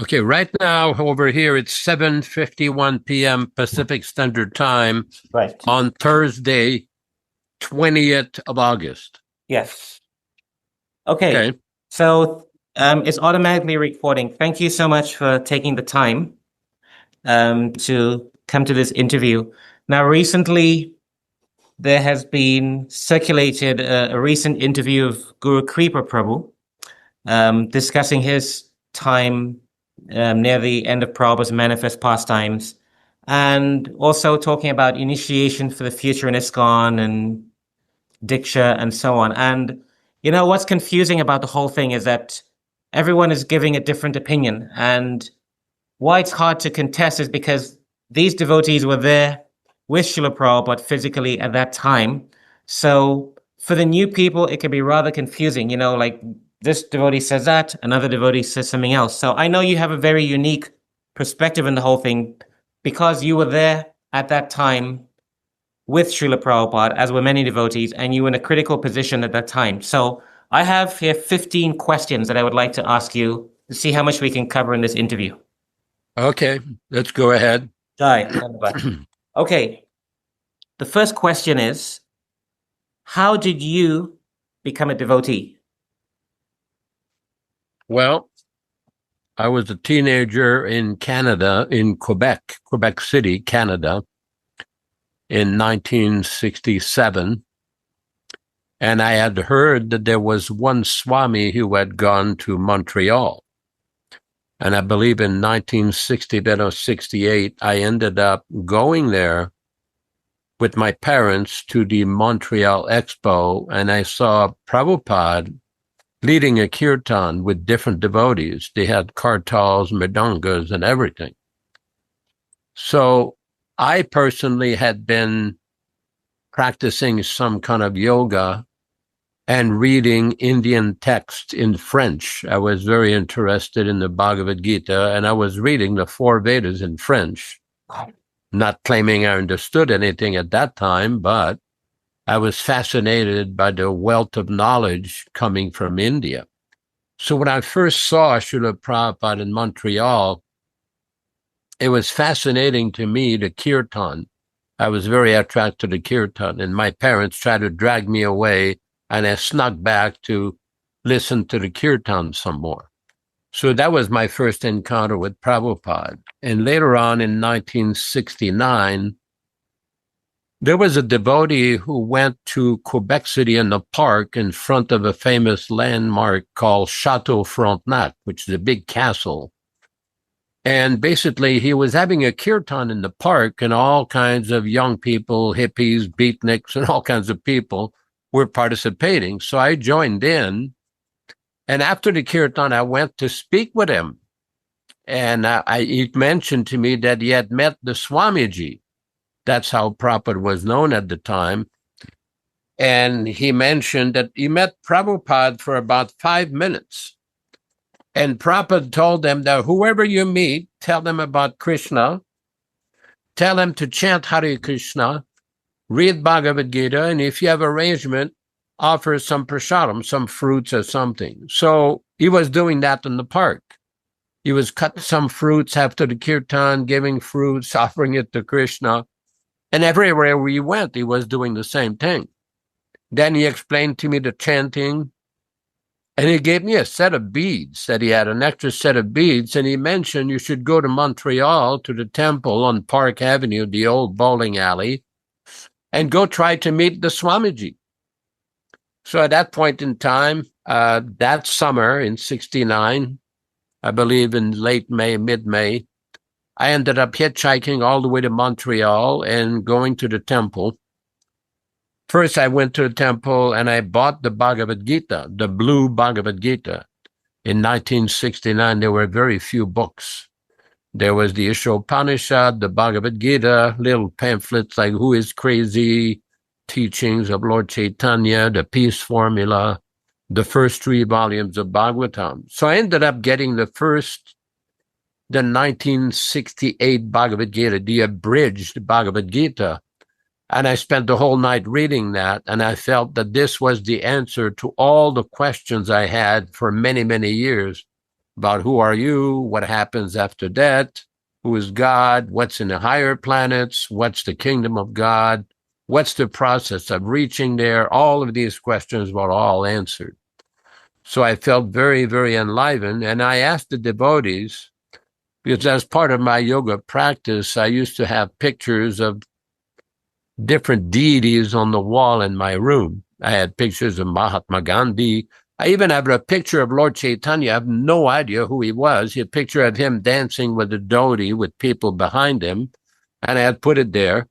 Okay, right now over here it's 7:51 p.m. Pacific Standard Time on Thursday, 20th of August. Yes. Okay. So it's automatically recording. Thank you so much for taking the time to come to this interview. Now, recently, there has been circulated a recent interview of Guru Kripa Prabhu discussing his time near the end of Prabhupada's manifest pastimes, and also talking about initiation for the future in ISKCON and diksa and so on. And you know what's confusing about the whole thing is that everyone is giving a different opinion, and why it's hard to contest is because these devotees were there with Srila Prabhupada physically at that time. So for the new people, it can be rather confusing, you know, like this devotee says that, another devotee says something else. So I know you have a very unique perspective in the whole thing because you were there at that time with Srila Prabhupada, as were many devotees, and you were in a critical position at that time. So I have here 15 questions that I would like to ask you to see how much we can cover in this interview. Okay, let's go ahead. Okay, the first question is, how did you become a devotee? Well, I was a teenager in Canada, in Quebec City, Canada, in 1967. And I had heard that there was one Swami who had gone to Montreal. And I believe in 1960, then or 68, I ended up going there with my parents to the Montreal Expo, and I saw Prabhupada leading a kirtan with different devotees. They had kartals, mridangas, and everything. So I personally had been practicing some kind of yoga and reading Indian texts in French. I was very interested in the Bhagavad Gita, and I was reading the 4 Vedas in French, not claiming I understood anything at that time, but I was fascinated by the wealth of knowledge coming from India. So when I first saw Srila Prabhupada in Montreal, it was fascinating to me, the kirtan. I was very attracted to the kirtan, and my parents tried to drag me away, and I snuck back to listen to the kirtan some more. So that was my first encounter with Prabhupada. And later on in 1969, there was a devotee who went to Quebec City in the park in front of a famous landmark called Chateau Frontenac, which is a big castle. And basically, he was having a kirtan in the park, and all kinds of young people, hippies, beatniks, and all kinds of people were participating. So I joined in. And after the kirtan, I went to speak with him. And he mentioned to me that he had met the Swamiji. That's how Prabhupada was known at the time. And he mentioned that he met Prabhupada for about 5 minutes. And Prabhupada told them that whoever you meet, tell them about Krishna, tell them to chant Hare Krishna, read Bhagavad Gita, and if you have arrangement, offer some prasadam, some fruits or something. So he was doing that in the park. He was cutting some fruits after the kirtan, giving fruits, offering it to Krishna. And everywhere we went, he was doing the same thing. Then he explained to me the chanting, and he gave me a set of beads, that he had an extra set of beads, and he mentioned you should go to Montreal, to the temple on Park Avenue, the old bowling alley, and go try to meet the Swamiji. So at that point in time, that summer in 69, I believe in late May, mid-May, I ended up hitchhiking all the way to Montreal and going to the temple. First, I went to the temple and I bought the Bhagavad Gita, the blue Bhagavad Gita. In 1969, there were very few books. There was the Yaśodā-nandana Dāsa, the Bhagavad Gita, little pamphlets like Who is Crazy, Teachings of Lord Chaitanya, the Peace Formula, the first 3 volumes of Bhagavatam. So I ended up getting the 1968 Bhagavad Gita, the abridged Bhagavad Gita. And I spent the whole night reading that, and I felt that this was the answer to all the questions I had for many, many years about who are you, what happens after death, who is God, what's in the higher planets, what's the kingdom of God, what's the process of reaching there. All of these questions were all answered. So I felt very, very enlivened. And I asked the devotees, because as part of my yoga practice, I used to have pictures of different deities on the wall in my room. I had pictures of Mahatma Gandhi. I even have a picture of Lord Chaitanya. I have no idea who he was. He had a picture of him dancing with a devotee with people behind him, and I had put it there.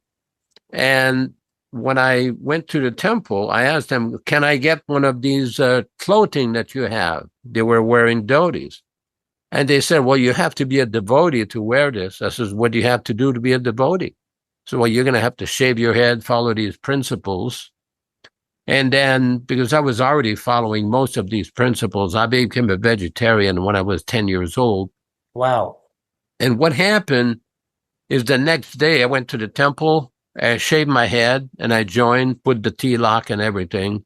And when I went to the temple, I asked them, can I get one of these clothing that you have? They were wearing devotees. And they said, well, you have to be a devotee to wear this. I says, what do you have to do to be a devotee? So, well, you're going to have to shave your head, follow these principles. And then, because I was already following most of these principles, I became a vegetarian when I was 10 years old. Wow. And what happened is the next day I went to the temple, I shaved my head, and I joined, put the tilak and everything.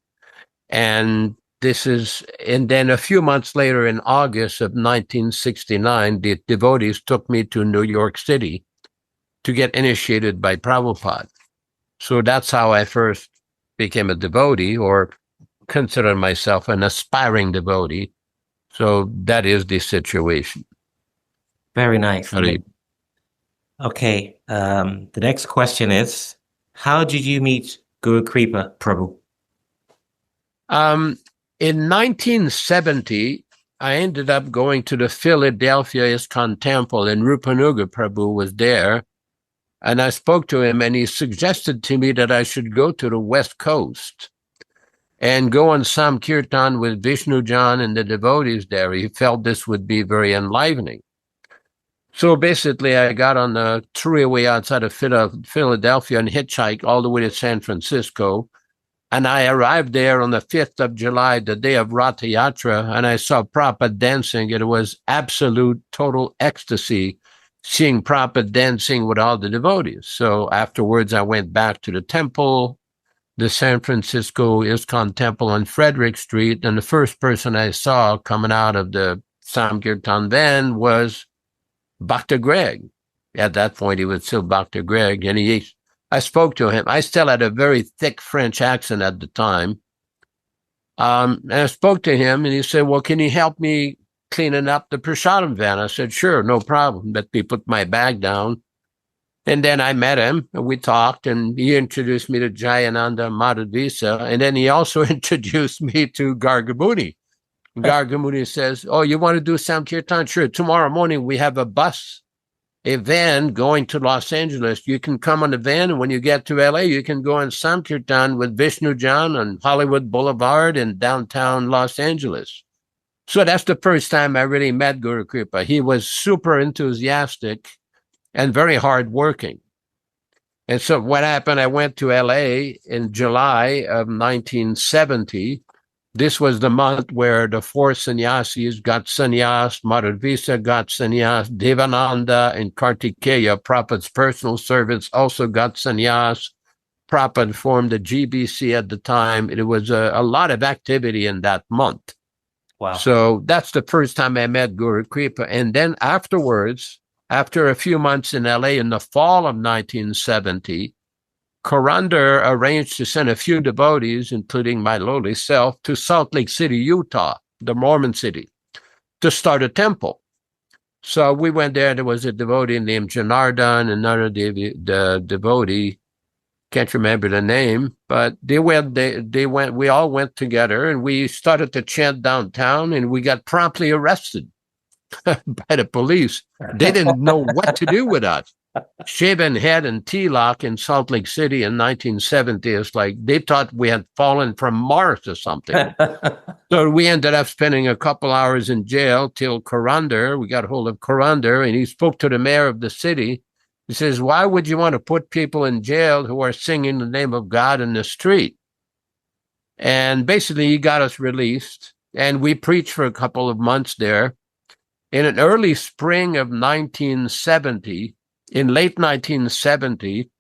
And then a few months later, in August of 1969, the devotees took me to New York City to get initiated by Prabhupada. So that's how I first became a devotee, or consider myself an aspiring devotee. So that is the situation. Very nice. Okay. The next question is, how did you meet Guru Kripa Prabhu? In 1970, I ended up going to the Philadelphia ISKCON temple, and Rupanuga Prabhu was there. And I spoke to him, and he suggested to me that I should go to the West Coast and go on Samkirtan with Vishnu Jan and the devotees there. He felt this would be very enlivening. So basically, I got on the thruway outside of Philadelphia and hitchhiked all the way to San Francisco. And I arrived there on the 5th of July, the day of Ratha Yatra, and I saw Prabhupada dancing. It was absolute, total ecstasy, seeing Prabhupada dancing with all the devotees. So afterwards, I went back to the temple, the San Francisco ISKCON temple on Frederick Street, and the first person I saw coming out of the Samkirtan van was Bhakta Greg. At that point, he was still Bhakta Greg, and I spoke to him. I still had a very thick French accent at the time. And I spoke to him, and he said, well, can you help me cleaning up the prasadam van? I said, sure, no problem. Let me put my bag down. And then I met him, and we talked, and he introduced me to Jayananda Madhavisa, and then he also introduced me to Gargamuni. Gargamuni says, oh, you want to do Samkirtan? Sure. Tomorrow morning, we have a van going to Los Angeles. You can come on the van, and when you get to LA, you can go on Samkirtan with Vishnu Jan on Hollywood Boulevard in downtown Los Angeles. So that's the first time I really met Guru Kripa. He was super enthusiastic and very hardworking. And so what happened, I went to LA in July of 1970. This was the month where the four sannyasis got sannyas, Madhavisa got sannyas, Devananda and Kartikeya, Prabhupada's personal servants, also got sannyas. Prabhupada formed the GBC at the time. It was a lot of activity in that month. Wow. So that's the first time I met Guru Kripa. And then afterwards, after a few months in LA in the fall of 1970, Kurandar arranged to send a few devotees, including my lowly self, to Salt Lake City, Utah, the Mormon city, to start a temple. So we went there. There was a devotee named Janardhan, another devotee, can't remember the name, but they went, we all went together, and we started to chant downtown, and we got promptly arrested by the police. They didn't know what to do with us. Shaven head and tilak in Salt Lake City in 1970 is like they thought we had fallen from Mars or something. So we ended up spending a couple hours in jail till Kurandar. We got hold of Kurandar, and he spoke to the mayor of the city. He says, why would you want to put people in jail who are singing the name of God in the street? And basically, he got us released, and we preached for a couple of months there. In an early spring of 1970, in late 1970,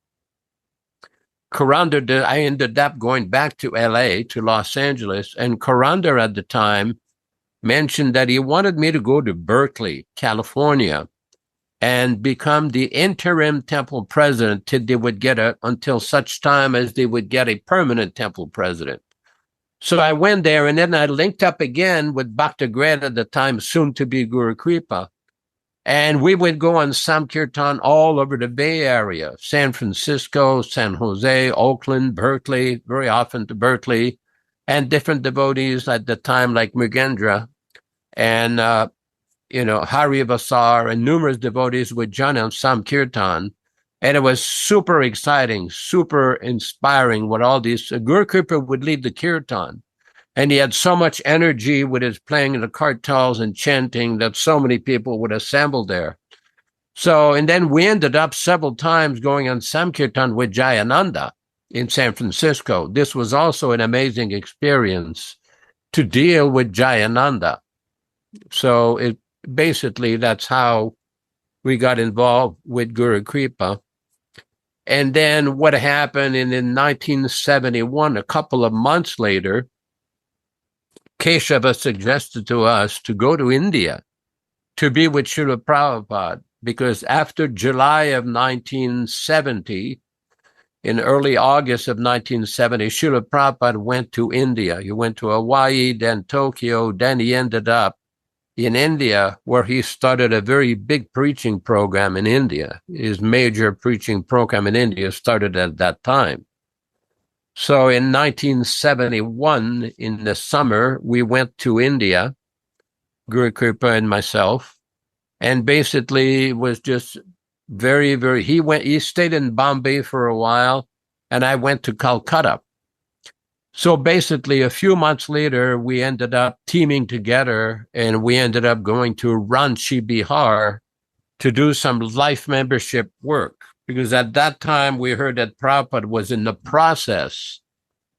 Kurandar, I ended up going back to LA, to Los Angeles, and Kurandar at the time mentioned that he wanted me to go to Berkeley, California, and become the interim temple president till they would get until such time as they would get a permanent temple president. So I went there, and then I linked up again with Bhakti at the time, soon to be Guru Kripa. And we would go on Sankirtan all over the Bay Area, San Francisco, San Jose, Oakland, Berkeley, very often to Berkeley, and different devotees at the time like Mugendra and, Hari Vasar and numerous devotees would join on Sankirtan. And it was super exciting, super inspiring what all these, Guru Kripa would lead the kirtan. And he had so much energy with his playing the kartals and chanting that so many people would assemble there. So, and then we ended up several times going on Sankirtan with Jayananda in San Francisco. This was also an amazing experience to deal with Jayananda. So basically that's how we got involved with Guru Kripa. And then what happened in 1971, a couple of months later, Keshava suggested to us to go to India to be with Srila Prabhupada, because after July of 1970, in early August of 1970, Srila Prabhupada went to India. He went to Hawaii, then Tokyo, then he ended up in India, where he started a very big preaching program in India. His major preaching program in India started at that time. So in 1971, in the summer, we went to India, Guru Kripa and myself, and basically was just he stayed in Bombay for a while, and I went to Calcutta. So basically, a few months later, we ended up teaming together, and we ended up going to Ranchi, Bihar, to do some life membership work. Because at that time, we heard that Prabhupada was in the process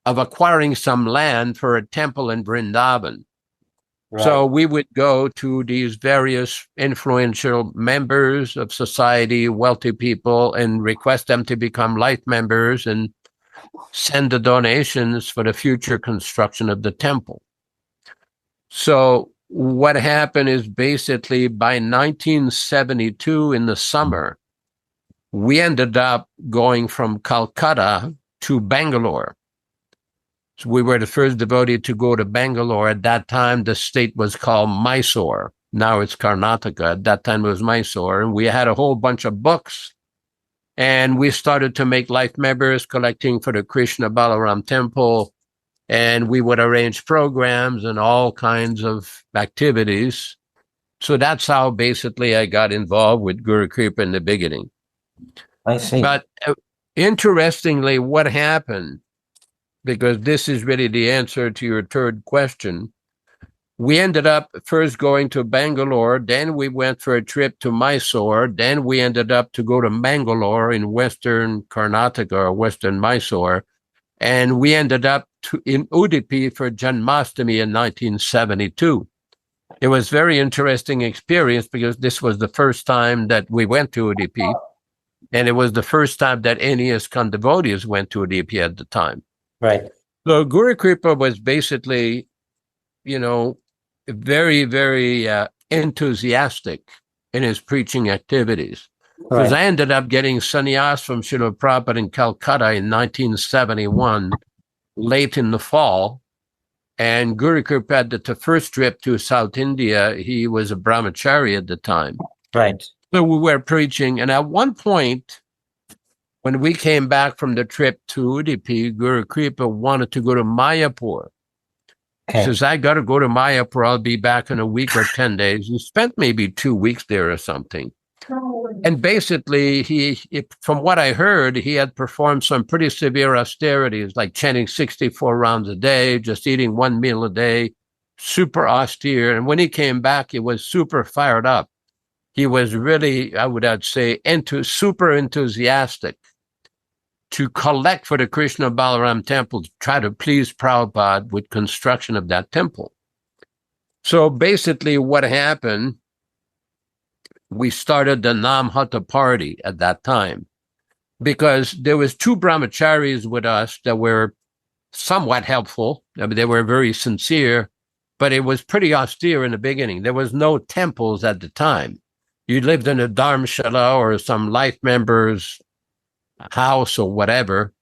of acquiring some land for a temple in Vrindavan. Right. So we would go to these various influential members of society, wealthy people, and request them to become life members and send the donations for the future construction of the temple. So what happened is basically by 1972 in the summer, we ended up going from Calcutta to Bangalore. So we were the first devotee to go to Bangalore. At that time, the state was called Mysore. Now it's Karnataka. At that time, it was Mysore. And we had a whole bunch of books. And we started to make life members, collecting for the Krishna-Balaram temple. And we would arrange programs and all kinds of activities. So that's how basically I got involved with Guru Kripa in the beginning. I see. But interestingly, what happened, because this is really the answer to your third question, we ended up first going to Bangalore, then we went for a trip to Mysore, then we ended up to go to Mangalore in western Karnataka or western Mysore, and we ended up in Udupi for Janmashtami in 1972. It was a very interesting experience because this was the first time that we went to Udupi. And it was the first time that any ISKCON devotees went to Udupi at the time. Right. So Guru Kripa was basically, very, very enthusiastic in his preaching activities. Because I ended up getting sannyas from Srila Prabhupada in Calcutta in 1971, late in the fall. And Guru Kripa did the first trip to South India. He was a brahmachari at the time. Right. So we were preaching, and at one point, when we came back from the trip to Udupi, Guru Kripa wanted to go to Mayapur. Okay. He says, I got to go to Mayapur. I'll be back in a week or 10 days. He spent maybe 2 weeks there or something. And basically, from what I heard, he had performed some pretty severe austerities, like chanting 64 rounds a day, just eating 1 meal a day, super austere. And when he came back, he was super fired up. He was really, I would say, super enthusiastic to collect for the Krishna-Balaram temple, to try to please Prabhupada with construction of that temple. So basically what happened, we started the Nama Hatta party at that time because there was 2 brahmacharis with us that were somewhat helpful. I mean, they were very sincere, but it was pretty austere in the beginning. There was no temples at the time. You lived in a dharmshala or some life member's house or whatever.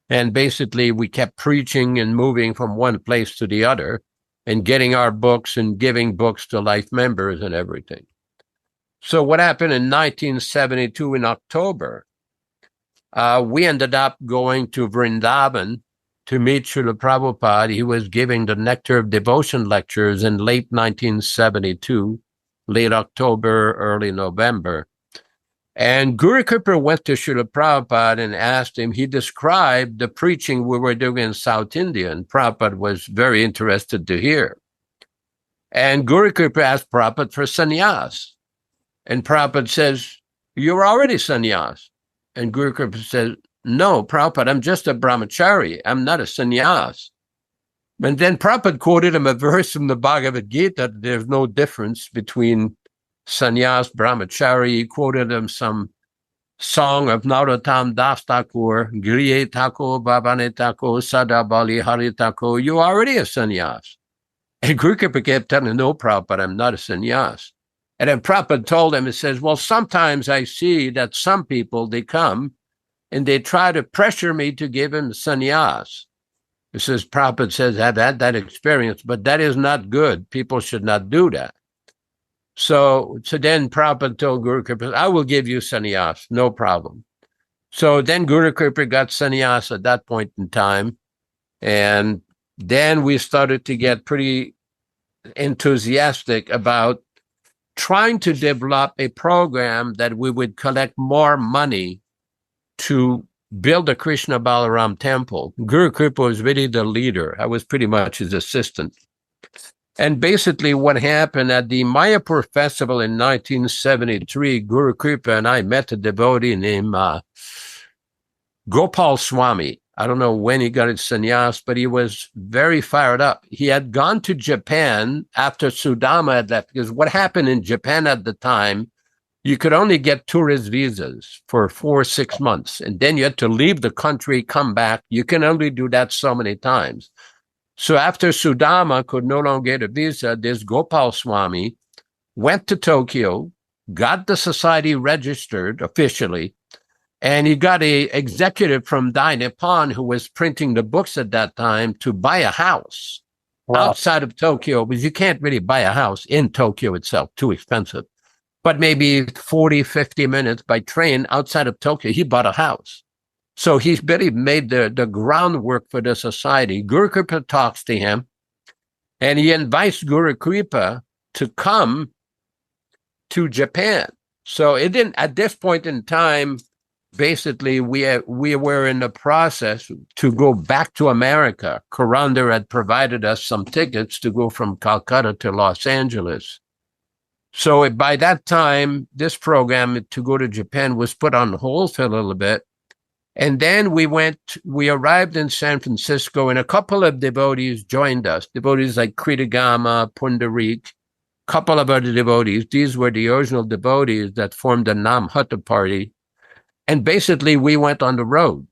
And basically, we kept preaching and moving from one place to the other and getting our books and giving books to life members and everything. So what happened in 1972 in October, we ended up going to Vrindavan to meet Srila Prabhupada. He was giving the Nectar of Devotion lectures in late 1972, late October, early November. And Guru Kripa went to Srila Prabhupada and asked him, he described the preaching we were doing in South India, and Prabhupada was very interested to hear. And Guru Kripa asked Prabhupada for sannyas. And Prabhupada says, you're already sannyas. And Guru Kripa says, no, Prabhupada, I'm just a brahmachari. I'm not a sannyas. And then Prabhupada quoted him a verse from the Bhagavad Gita that there's no difference between sannyas, brahmachari. He quoted him some song of Narottam Das Thakur, Griye Thakur, Bhavane Thakur, Sadabali Hari Thakur. You're already a sannyas. And Guru Kripa kept telling him, no, Prabhupada, I'm not a sannyas. And then Prabhupada told him, he says, well, sometimes I see that some people, they come and they try to pressure me to give him sannyas. He says, Prabhupada says, I've had that experience, but that is not good. People should not do that. So then Prabhupada told Guru Kripa, I will give you sannyas, no problem. So then Guru Kripa got sannyas at that point in time. And then we started to get pretty enthusiastic about trying to develop a program that we would collect more money to build a Krishna-Balaram temple. Guru Kripa was really the leader. I was pretty much his assistant. And basically what happened at the Mayapur festival in 1973, Guru Kripa and I met a devotee named Gopal Swami. I don't know when he got his sannyas, but he was very fired up. He had gone to Japan after Sudama had left, because what happened in Japan at the time, you could only get tourist visas for 4 or 6 months, and then you had to leave the country, come back. You can only do that so many times. So after Sudama could no longer get a visa, this Gopal Swami went to Tokyo, got the society registered officially, and he got a executive from Dai Nippon who was printing the books at that time to buy a house outside of Tokyo, because you can't really buy a house in Tokyo itself, too expensive. But maybe 40, 50 minutes by train outside of Tokyo, he bought a house. So he's really made the groundwork for the society. Guru Kripa talks to him, and he invites Guru Kripa to come to Japan. So it didn't, at this point in time, basically, we were in the process to go back to America. Corrandar had provided us some tickets to go from Calcutta to Los Angeles. So by that time, this program to go to Japan was put on hold for a little bit. And then we arrived in San Francisco, and a couple of devotees joined us. Devotees like Kritigama, Pundarik, a couple of other devotees. These were the original devotees that formed the Nama Hatta party. And basically, we went on the road,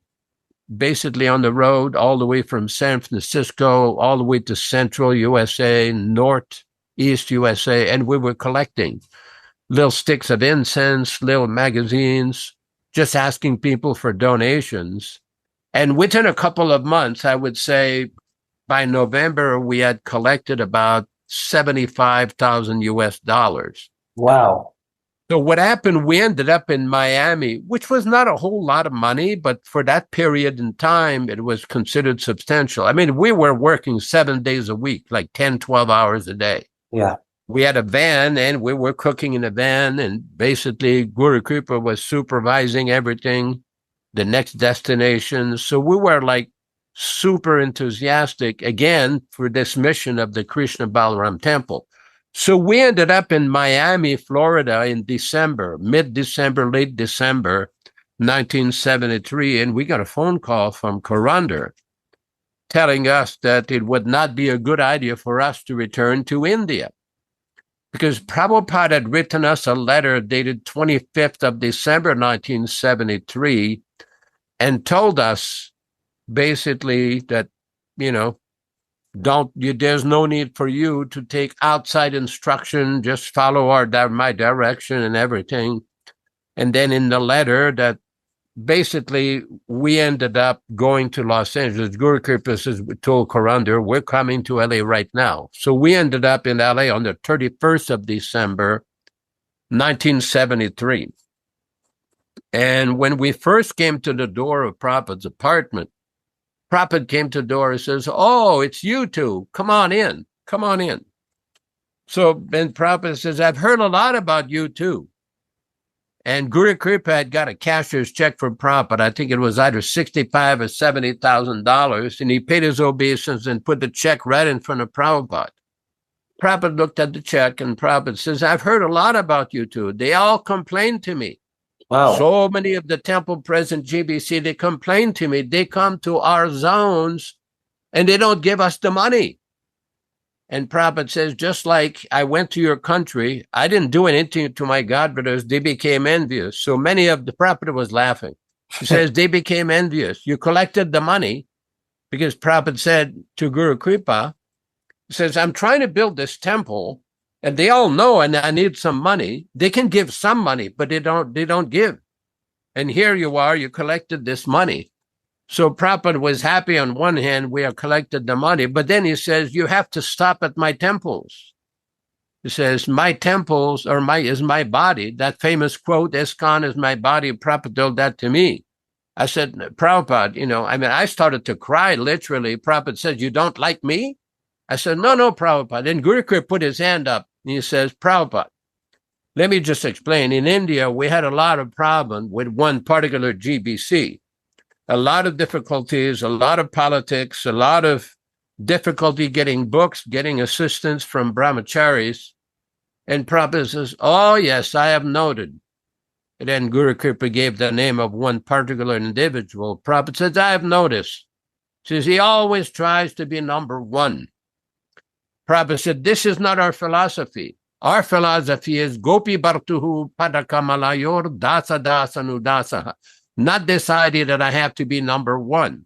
all the way from San Francisco, all the way to central USA, northeast USA. And we were collecting little sticks of incense, little magazines, just asking people for donations. And within a couple of months, I would say by November, we had collected about $75,000 US. Wow. So what happened, we ended up in Miami, which was not a whole lot of money, but for that period in time, it was considered substantial. I mean, we were working 7 days a week, like 10, 12 hours a day. Yeah. We had a van, and we were cooking in a van, and basically Guru Kripa was supervising everything, the next destination. So we were like super enthusiastic, again, for this mission of the Krishna-Balaram temple. So we ended up in Miami, Florida in December, mid-December, late December, 1973, and we got a phone call from Corrandar telling us that it would not be a good idea for us to return to India, because Prabhupada had written us a letter dated 25th of December, 1973, and told us basically that, There's no need for you to take outside instruction. Just follow my direction and everything. And then in the letter that basically we ended up going to Los Angeles. Guru Kripa says, we told Karandar, we're coming to LA right now. So we ended up in LA on the 31st of December, 1973. And when we first came to the door of Prabhupada's apartment, Prabhupada came to the door and says, oh, it's you two. Come on in. Come on in. So then Prabhupada says, I've heard a lot about you too. And Guru Kripa had got a cashier's check from Prabhupada. I think it was either $65,000 or $70,000. And he paid his obeisance and put the check right in front of Prabhupada. Prabhupada looked at the check and Prabhupada says, I've heard a lot about you two. They all complained to me. Wow. So many of the temple present GBC, they complain to me. They come to our zones and they don't give us the money. And Prabhupada says, just like I went to your country, I didn't do anything to my godbrothers. They became envious. So many of the Prabhupada was laughing. He says, they became envious. You collected the money because Prabhupada said to Guru Kripa, he says, I'm trying to build this temple. And they all know, and I need some money. They can give some money, but they don't give. And here you are, you collected this money. So Prabhupada was happy on one hand, we have collected the money, but then he says, you have to stop at my temples. He says, my temples is my body. That famous quote, ISKCON is my body. Prabhupada told that to me. I said, Prabhupada, I started to cry, literally. Prabhupada said, you don't like me? I said, no, Prabhupada. Then Guru Kripa put his hand up and he says, Prabhupada, let me just explain. In India, we had a lot of problem with one particular GBC. A lot of difficulties, a lot of politics, a lot of difficulty getting books, getting assistance from brahmacharis. And Prabhupada says, oh, yes, I have noted. And then Guru Kripa gave the name of one particular individual. Prabhupada says, I have noticed. Says he always tries to be number one. Prabhupada said, this is not our philosophy. Our philosophy is Gopi Bhartuhu Padakamalyor Dasa Dasa Nudasa. Not this idea that I have to be number one.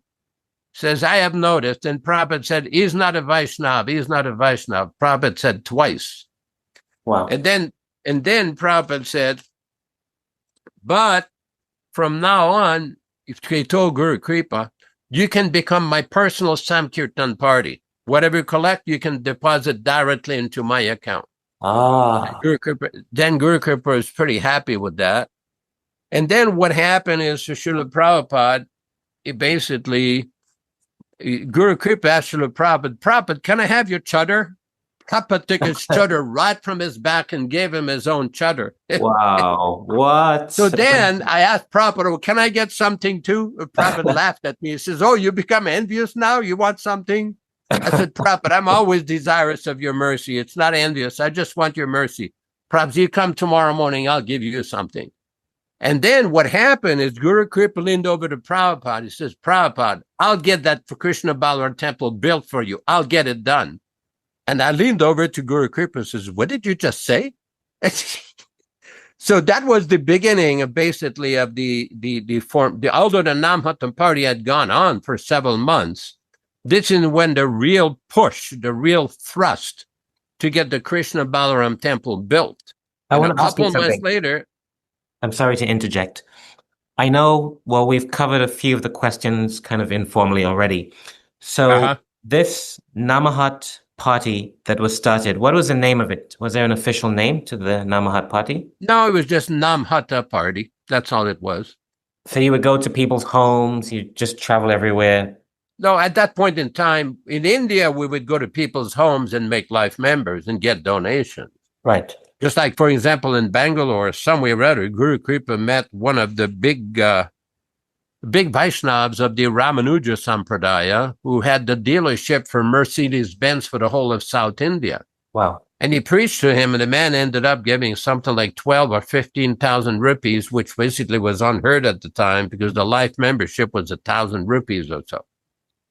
Says, I have noticed, and Prabhupada said, he's not a Vaishnava, he's not a Vaishnava. Prabhupada said twice. Wow. And then Prabhupada said, but from now on, if he told Guru Kripa, you can become my personal Samkirtan party. Whatever you collect, you can deposit directly into my account. Guru Kripa was pretty happy with that. And then what happened is Srila Prabhupada, Guru Kripa asked Srila Prabhupada, can I have your chadar? Prabhupada took his chadar right from his back and gave him his own chadar. Wow, what? So then I asked Prabhupada, well, can I get something too? Prabhupada laughed at me. He says, oh, you become envious now? You want something? I said, Prabhupada, I'm always desirous of your mercy. It's not envious. I just want your mercy. Prabhupada, you come tomorrow morning, I'll give you something. And then what happened is Guru Kripa leaned over to Prabhupada. He says, Prabhupada, I'll get that for Krishna-Balaram temple built for you. I'll get it done. And I leaned over to Guru Kripa and says, what did you just say? So that was the beginning of basically of the form. Although the Nama Hatta party had gone on for several months, this is when the real push, the real thrust to get the Krishna-Balaram temple built. I want to ask you something. A couple months later, I'm sorry to interject. I know, well, we've covered a few of the questions kind of informally already. So this Nama Hatta party that was started, what was the name of it? Was there an official name to the Nama Hatta party? No, it was just Nama Hatta party. That's all it was. So you would go to people's homes, you just travel everywhere? No, at that point in time, in India, we would go to people's homes and make life members and get donations. Right. Just like, for example, in Bangalore, somewhere or other, Guru Kripa met one of the big Vaishnavas of the Rupanuga Sampradaya who had the dealership for Mercedes-Benz for the whole of South India. Wow. And he preached to him, and the man ended up giving something like 12 or 15,000 rupees, which basically was unheard at the time because the life membership was 1,000 rupees or so.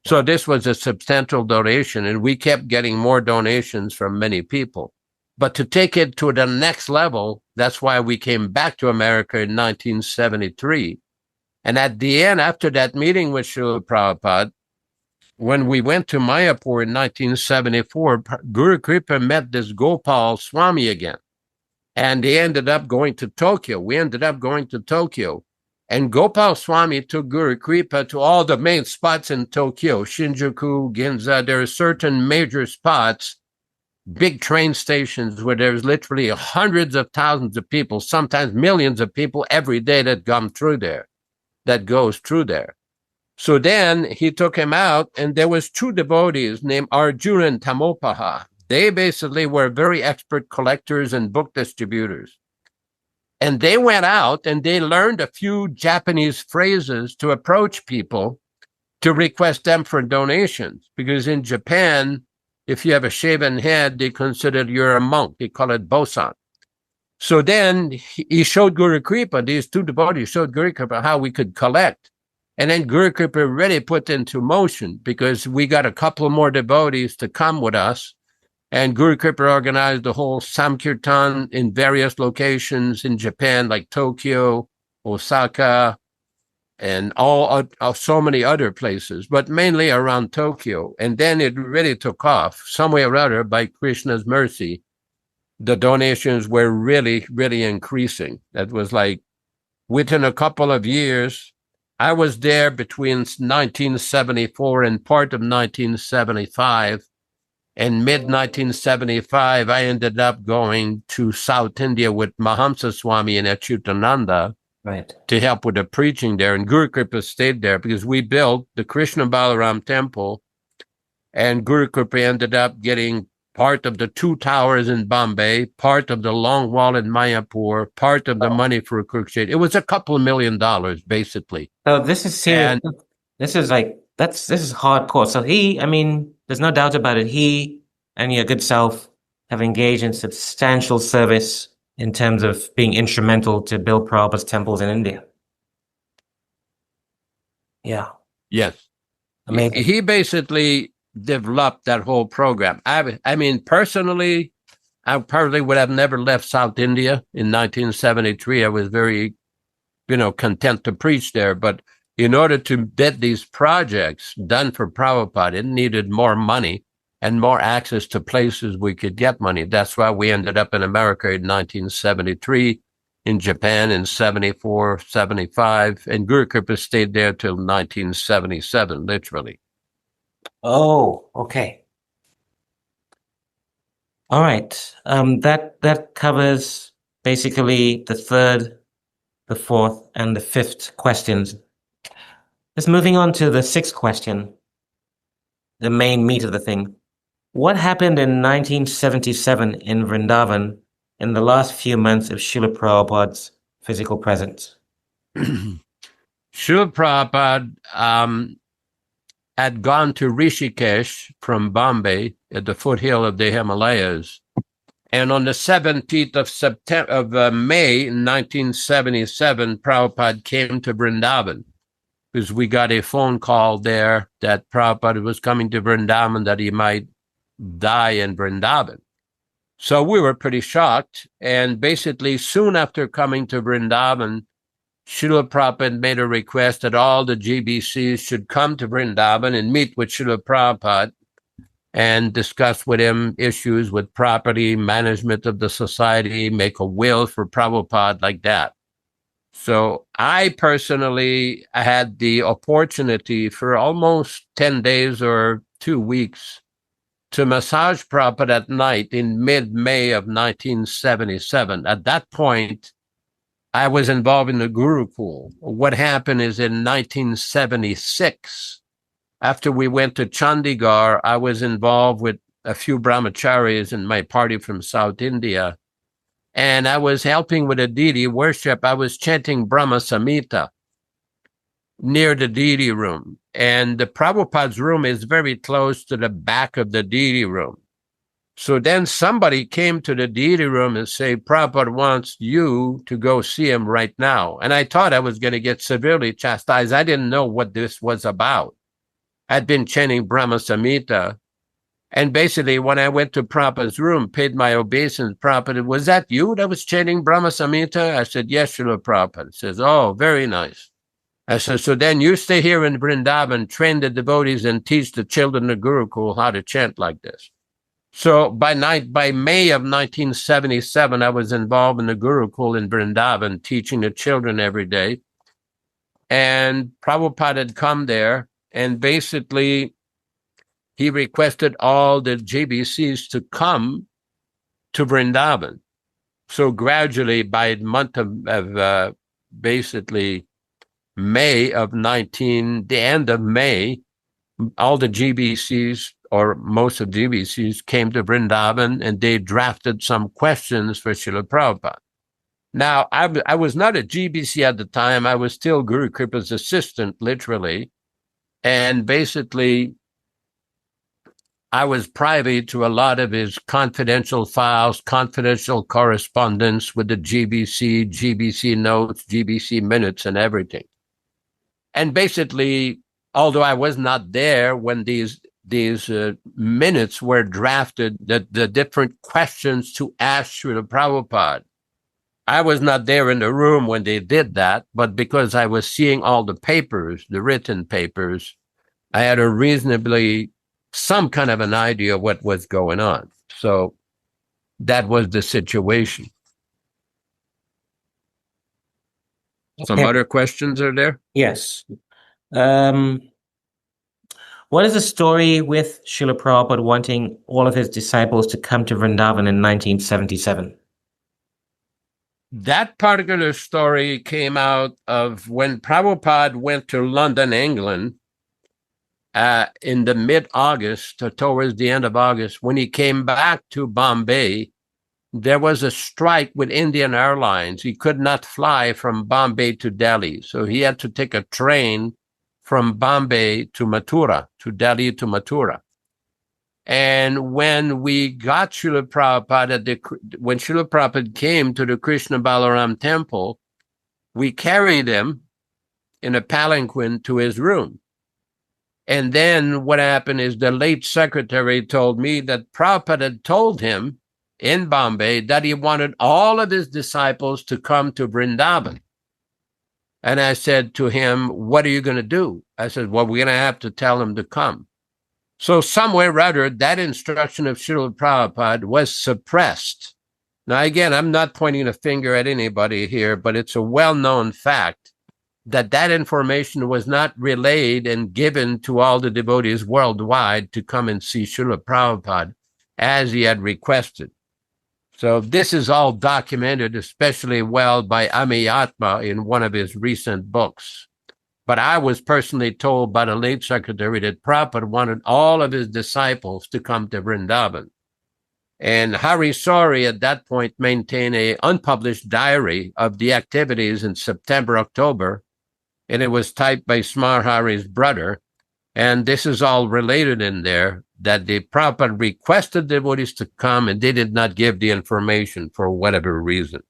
So this was a substantial donation, and we kept getting more donations from many people. But to take it to the next level, that's why we came back to America in 1973. And at the end, after that meeting with Srila Prabhupada, when we went to Mayapur in 1974, Guru Kripa met this Gopal Swami again. And they ended up going to Tokyo. We ended up going to Tokyo. And Gopal Swami took Guru Kripa to all the main spots in Tokyo, Shinjuku, Ginza. There are certain major spots, big train stations where there's literally hundreds of thousands of people, sometimes millions of people every day that goes through there. So then he took him out, and there was two devotees named Arjuna and Tamopaha. They basically were very expert collectors and book distributors. And they went out and they learned a few Japanese phrases to approach people to request them for donations. Because in Japan, if you have a shaven head, they consider you're a monk. They call it bosan. So then he showed Guru Kripa, these two devotees showed Guru Kripa how we could collect. And then Guru Kripa really put into motion, because we got a couple more devotees to come with us. And Guru Kripa organized the whole Sankirtan in various locations in Japan, like Tokyo, Osaka, and so many other places, but mainly around Tokyo. And then it really took off. Some way or other, by Krishna's mercy, the donations were really, really increasing. That was like within a couple of years. I was there between 1974 and part of 1975. In mid-1975, I ended up going to South India with Mahamsa Swami and Yaśodā-nandana to help with the preaching there. And Guru Kripa stayed there because we built the Krishna-Balaram temple, and Guru Kripa ended up getting part of the 2 towers in Bombay, part of the long wall in Mayapur, part of the money for Kurukshetra. It was a couple of $1 million, basically. So this is serious. And this is hardcore. So there's no doubt about it. He and your good self have engaged in substantial service in terms of being instrumental to build Prabhupada's temples in India. Yeah. Yes. Amazing. He basically developed that whole program. Personally, I probably would have never left South India in 1973. I was very, content to preach there. But in order to get these projects done for Prabhupada, it needed more money and more access to places we could get money. That's why we ended up in America in 1973, in Japan in 74, 75, and Guru Kripa stayed there till 1977, literally. Oh, okay. All right. That covers basically the third, the fourth, and the fifth questions. Just moving on to the sixth question, the main meat of the thing. What happened in 1977 in Vrindavan in the last few months of Srila Prabhupada's physical presence? Srila Prabhupada had gone to Rishikesh from Bombay at the foothill of the Himalayas. And on the 17th of May 1977, Prabhupada came to Vrindavan, because we got a phone call there that Prabhupada was coming to Vrindavan, that he might die in Vrindavan. So we were pretty shocked. And basically, soon after coming to Vrindavan, Srila Prabhupada made a request that all the GBCs should come to Vrindavan and meet with Srila Prabhupada and discuss with him issues with property, management of the society, make a will for Prabhupada, like that. So I personally had the opportunity for almost 10 days or 2 weeks to massage Prabhupada at night in mid-May of 1977. At that point, I was involved in the Gurukula. What happened is in 1976, after we went to Chandigarh, I was involved with a few brahmacharis in my party from South India. And I was helping with a deity worship. I was chanting Brahma Samhita near the deity room. And the Prabhupada's room is very close to the back of the deity room. So then somebody came to the deity room and said, Prabhupada wants you to go see him right now. And I thought I was going to get severely chastised. I didn't know what this was about. I'd been chanting Brahma Samhita. And basically, when I went to Prabhupada's room, paid my obeisance, Prabhupada, was that you that was chanting Brahma Samhita? I said, yes, Srila Prabhupada. He says, oh, very nice. I said, so then you stay here in Vrindavan, train the devotees, and teach the children of Gurukul how to chant like this. So by May of 1977, I was involved in the Gurukul in Vrindavan, teaching the children every day. And Prabhupada had come there, and basically he requested all the GBCs to come to Vrindavan. So gradually, by the month of basically May of the end of May, all the GBCs, or most of the GBCs, came to Vrindavan, and they drafted some questions for Srila Prabhupada. Now, I was not a GBC at the time. I was still Guru Kripa's assistant, literally. And basically, I was privy to a lot of his confidential files, confidential correspondence with the GBC, GBC notes, GBC minutes, and everything. And basically, although I was not there when these minutes were drafted, the different questions to ask Srila Prabhupada, I was not there in the room when they did that, but because I was seeing all the papers, the written papers, I had some kind of an idea of what was going on. So that was the situation. Some other questions are there? Yes. What is the story with Srila Prabhupada wanting all of his disciples to come to Vrindavan in 1977? That particular story came out of when Prabhupada went to London, England, in the mid-August, or towards the end of August. When he came back to Bombay, there was a strike with Indian Airlines. He could not fly from Bombay to Delhi, so he had to take a train from Bombay to Mathura, to Delhi to Mathura. And when we got Srila Prabhupada, when Srila Prabhupada came to the Krishna-Balaram temple, we carried him in a palanquin to his room. And then what happened is the late secretary told me that Prabhupada had told him in Bombay that he wanted all of his disciples to come to Vrindavan. And I said to him, what are you going to do? I said, well, we're going to have to tell him to come. So somewhere or other, that instruction of Srila Prabhupada was suppressed. Now, again, I'm not pointing a finger at anybody here, but it's a well-known fact that that information was not relayed and given to all the devotees worldwide to come and see Srila Prabhupada as he had requested. So this is all documented, especially well by Amiyatma in one of his recent books. But I was personally told by the late secretary that Prabhupada wanted all of his disciples to come to Vrindavan. And Hari Sori at that point maintained an unpublished diary of the activities in September, October, and it was typed by Smar Hari's brother. And this is all related in there, that the Prabhupada requested devotees to come and they did not give the information for whatever reason.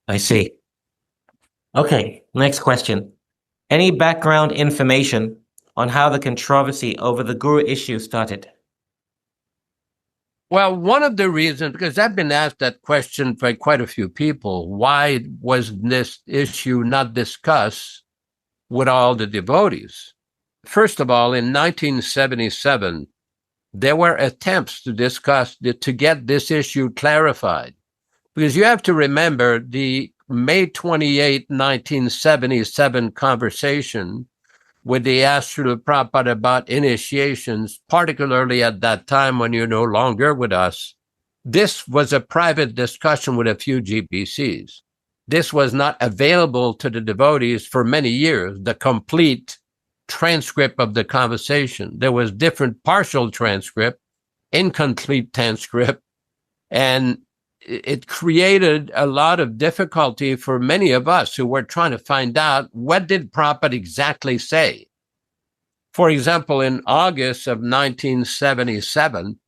I see. Okay, next question. Any background information on how the controversy over the Guru issue started? Well, one of the reasons, because I've been asked that question by quite a few people, why was this issue not discussed with all the devotees? First of all, in 1977, there were attempts to get this issue clarified. Because you have to remember the May 28, 1977 conversation with the Srila Prabhupada about initiations, particularly at that time when you're no longer with us. This was a private discussion with a few GBCs. This was not available to the devotees for many years, the complete transcript of the conversation. There was different partial transcript, incomplete transcript, and it created a lot of difficulty for many of us who were trying to find out what did Prabhupada exactly say. For example, in August of 1977,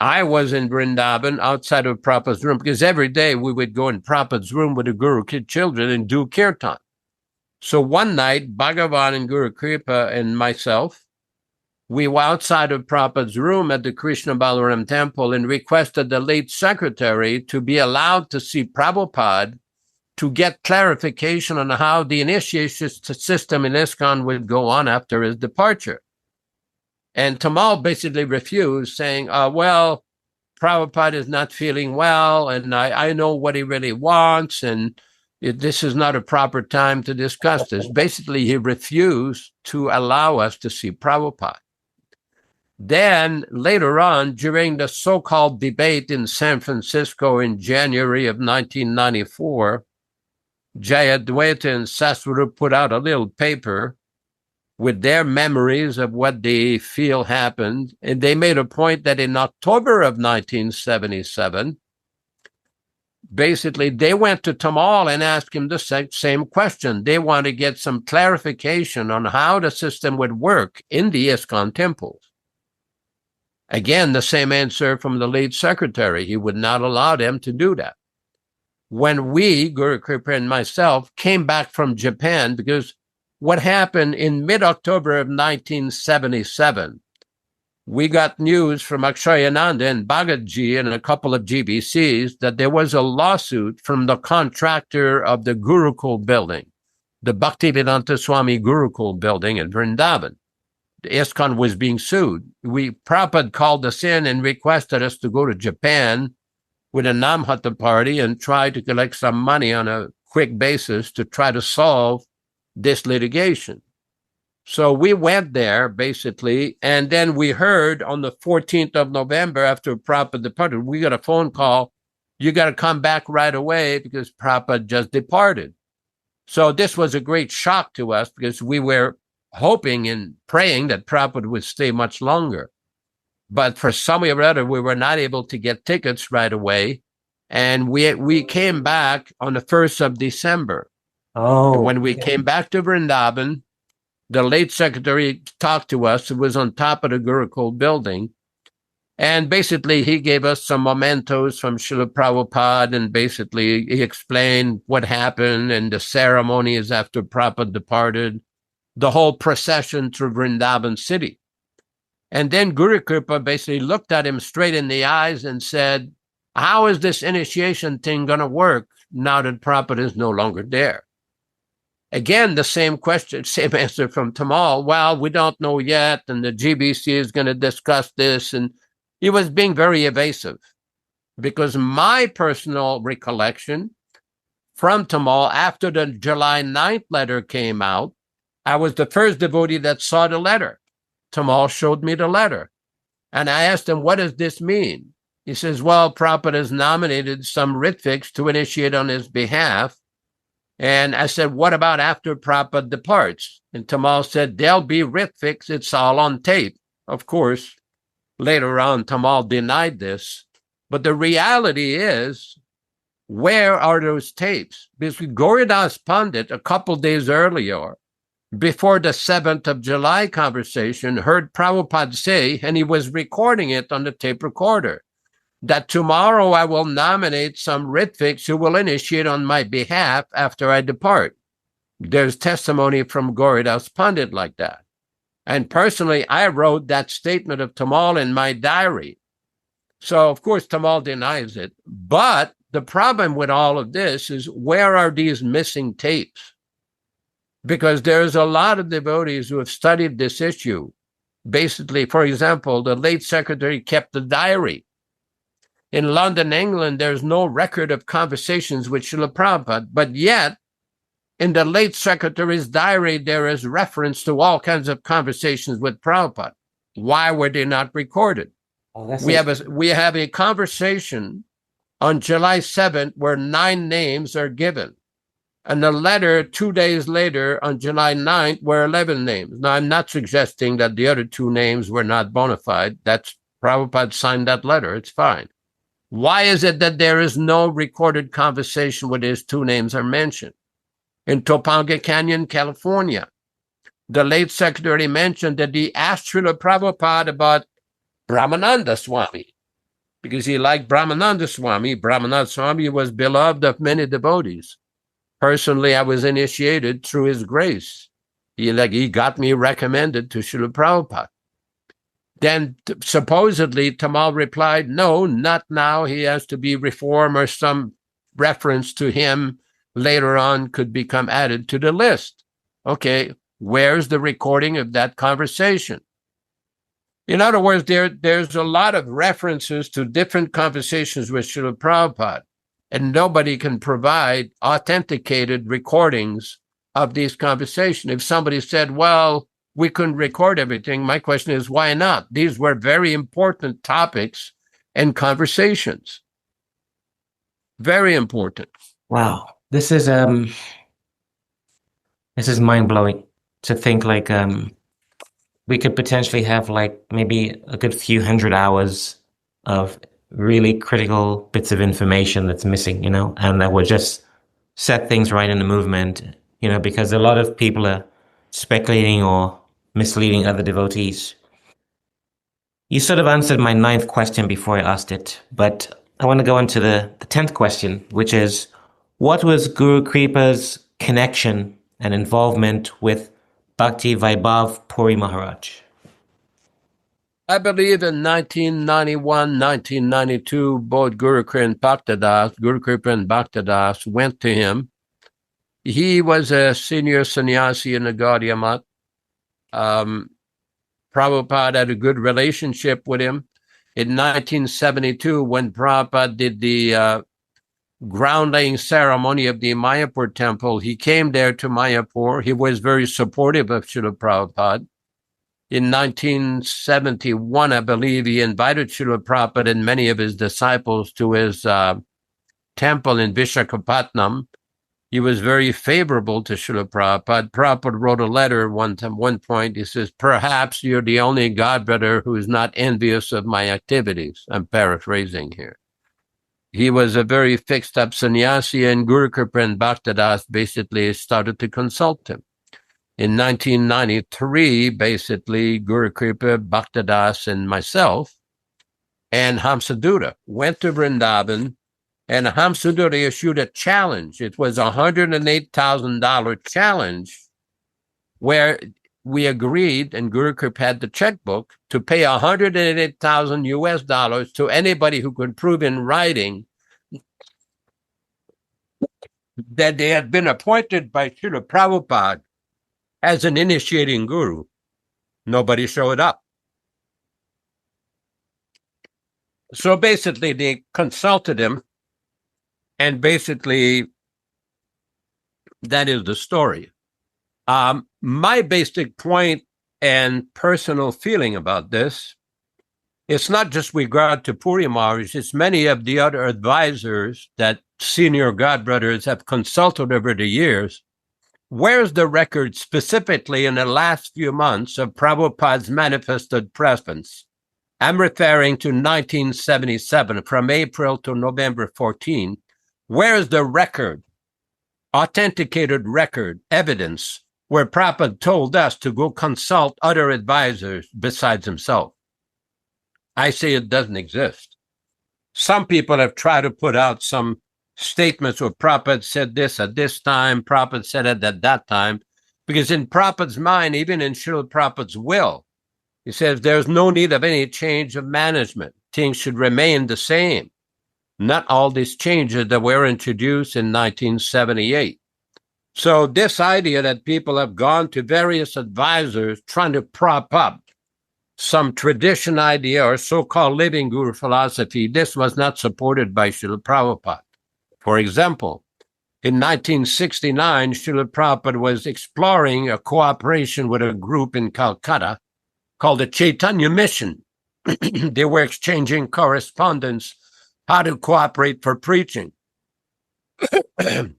I was in Vrindavan outside of Prabhupada's room because every day we would go in Prabhupada's room with the Guru Kid children and do kirtan. So one night, Bhagavan and Guru Kripa and myself, we were outside of Prabhupada's room at the Krishna-Balaram temple and requested the late secretary to be allowed to see Prabhupada to get clarification on how the initiation system in ISKCON would go on after his departure. And Tamal basically refused, saying, well, Prabhupada is not feeling well, and I know what he really wants, and this is not a proper time to discuss this. Basically, he refused to allow us to see Prabhupada. Then later on, during the so-called debate in San Francisco in January of 1994, Jayadvaita and Saswarup put out a little paper with their memories of what they feel happened. And they made a point that in October of 1977, basically they went to Tamal and asked him the same question. They want to get some clarification on how the system would work in the ISKCON temples. Again, the same answer from the late secretary. He would not allow them to do that. When we, Guru Kripa and myself, came back from Japan, because what happened in mid-October of 1977, we got news from Akshayananda and Bhagatji and a couple of GBCs that there was a lawsuit from the contractor of the Gurukul building, the Bhaktivedanta Swami Gurukul building in Vrindavan. The ISKCON was being sued. Prabhupada called us in and requested us to go to Japan with a Nama Hatta party and try to collect some money on a quick basis to try to solve this litigation. So we went there, basically, and then we heard on the 14th of November after Prabhupada departed, we got a phone call, you got to come back right away because Prabhupada just departed. So this was a great shock to us because we were hoping and praying that Prabhupada would stay much longer. But for some way or other, we were not able to get tickets right away. And we came back on the 1st of December. Oh, and when we came back to Vrindavan, the late secretary talked to us. It was on top of the Gurukul building. And basically, he gave us some mementos from Srila Prabhupada. And basically, he explained what happened and the ceremonies after Prabhupada departed, the whole procession through Vrindavan city. And then Guru Kripa basically looked at him straight in the eyes and said, how is this initiation thing going to work now that Prabhupada is no longer there? Again, the same question, same answer from Tamal. Well, we don't know yet, and the GBC is going to discuss this. And he was being very evasive because my personal recollection from Tamal, after the July 9th letter came out, I was the first devotee that saw the letter. Tamal showed me the letter. And I asked him, what does this mean? He says, well, Prabhupada has nominated some Ritviks to initiate on his behalf. And I said, what about after Prabhupada departs? And Tamal said, there'll be Ritviks. It's all on tape. Of course, later on, Tamal denied this. But the reality is, where are those tapes? Because Gauridas Pandit, a couple days earlier, before the 7th of July conversation, heard Prabhupada say, and he was recording it on the tape recorder, that tomorrow I will nominate some Ritviks who will initiate on my behalf after I depart. There's testimony from Gauridas Pandit like that. And personally, I wrote that statement of Tamal in my diary. So, of course, Tamal denies it. But the problem with all of this is, where are these missing tapes? Because there's a lot of devotees who have studied this issue. Basically, for example, the late secretary kept a diary. In London, England, there's no record of conversations with Srila Prabhupada, but yet, in the late secretary's diary, there is reference to all kinds of conversations with Prabhupada. Why were they not recorded? Oh, we have a conversation on July 7th where 9 names are given. And the letter 2 days later on July 9th were 11 names. Now, I'm not suggesting that the other 2 names were not bona fide. That's Prabhupada signed that letter. It's fine. Why is it that there is no recorded conversation where these 2 names are mentioned? In Topanga Canyon, California, the late secretary mentioned that he asked Srila Prabhupada about Brahmananda Swami because he liked Brahmananda Swami. Brahmananda Swami was beloved of many devotees. Personally, I was initiated through his grace. He got me recommended to Srila Prabhupada. Then supposedly Tamal replied, no, not now. He has to be reformed, or some reference to him later on could become added to the list. Okay, where's the recording of that conversation? In other words, there's a lot of references to different conversations with Srila Prabhupada, and nobody can provide authenticated recordings of these conversations. If somebody said, well, we couldn't record everything, my question is, why not? These were very important topics and conversations. Very important. Wow. This is mind-blowing to think like we could potentially have like maybe a good few hundred hours of really critical bits of information that's missing, and that would just set things right in the movement, because a lot of people are speculating or misleading other devotees. You sort of answered my 9th question before I asked it, but I want to go on to the 10th question, which is, what was Guru Kripa's connection and involvement with Bhakti Vaibhav Puri Maharaj? I believe in 1991, 1992, both Guru Kripa and Bhaktidas went to him. He was a senior sannyasi in the Gaudiya Math. Prabhupada had a good relationship with him. In 1972, when Prabhupada did the ground-laying ceremony of the Mayapur temple, he came there to Mayapur. He was very supportive of Srila Prabhupada. In 1971, I believe, he invited Srila Prabhupada and many of his disciples to his temple in Vishakhapatnam. He was very favorable to Srila Prabhupada. Prabhupada wrote a letter one point. He says, perhaps you're the only godbrother who is not envious of my activities. I'm paraphrasing here. He was a very fixed-up sannyasi, and Guru Kripa and Bhaktidas basically started to consult him. In 1993, basically, Guru Kripa, Bhaktidas, and myself, and Hamsadutta went to Vrindavan, and Hamsadutta issued a challenge. It was a $108,000 challenge where we agreed, and Guru Kripa had the checkbook, to pay $108,000 to anybody who could prove in writing that they had been appointed by Srila Prabhupada as an initiating guru. Nobody showed up. So basically, they consulted him, and basically, that is the story. My basic point and personal feeling about this, it's not just regard to Puri Maharaj, it's many of the other advisors that senior godbrothers have consulted over the years. Where's the record specifically in the last few months of Prabhupada's manifested presence? I'm referring to 1977, from April to November 14. Where's the record, authenticated record, evidence, where Prabhupada told us to go consult other advisors besides himself? I say it doesn't exist. Some people have tried to put out some statements where Prabhupada said this at this time, Prabhupada said it at that time, because in Prabhupada's mind, even in Srila Prabhupada's will, he says there's no need of any change of management. Things should remain the same. Not all these changes that were introduced in 1978. So this idea that people have gone to various advisors trying to prop up some tradition idea or so-called living guru philosophy, this was not supported by Srila Prabhupada. For example, in 1969, Srila Prabhupada was exploring a cooperation with a group in Calcutta called the Chaitanya Mission. They were exchanging correspondence, how to cooperate for preaching. And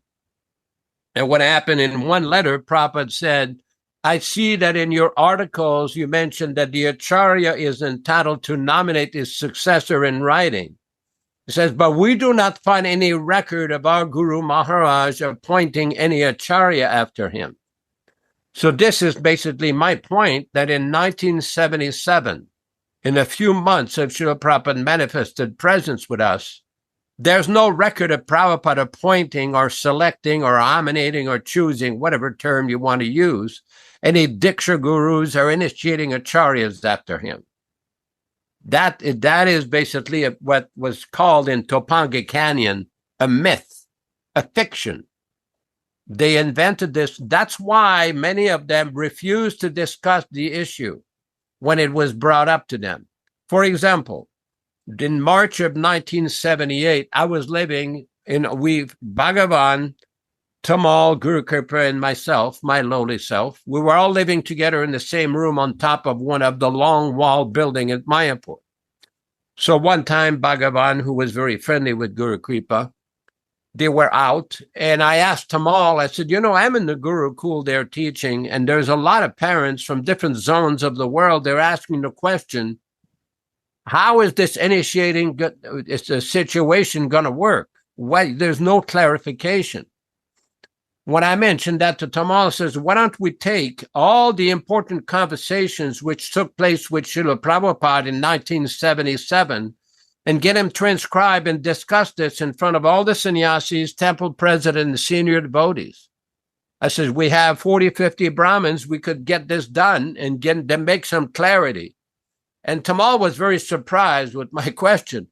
what happened in one letter, Prabhupada said, I see that in your articles you mentioned that the Acharya is entitled to nominate his successor in writing. He says, but we do not find any record of our Guru Maharaj appointing any Acharya after him. So this is basically my point, that in 1977, in a few months of Srila Prabhupada manifested presence with us, there's no record of Prabhupada appointing or selecting or nominating or choosing, whatever term you want to use, any Diksha gurus or initiating acharyas after him. That is basically what was called in Topanga Canyon a myth, a fiction. They invented this. That's why many of them refused to discuss the issue when it was brought up to them. For example, in March of 1978, I was living in Bhagavan, Tamal, Guru Kripa, and myself, my lowly self. We were all living together in the same room on top of one of the long wall building at Mayapur. So one time, Bhagavan, who was very friendly with Guru Kripa, they were out, and I asked Tamal, I said, I'm in the Gurukul there teaching, and there's a lot of parents from different zones of the world. They're asking the question, how is this initiating, is the situation going to work? Why, there's no clarification. When I mentioned that to Tamal, says, why don't we take all the important conversations which took place with Srila Prabhupada in 1977 and get him transcribed and discuss this in front of all the sannyasis, temple president, and senior devotees. I said, we have 40, 50 Brahmins. We could get this done and get them make some clarity. And Tamal was very surprised with my question.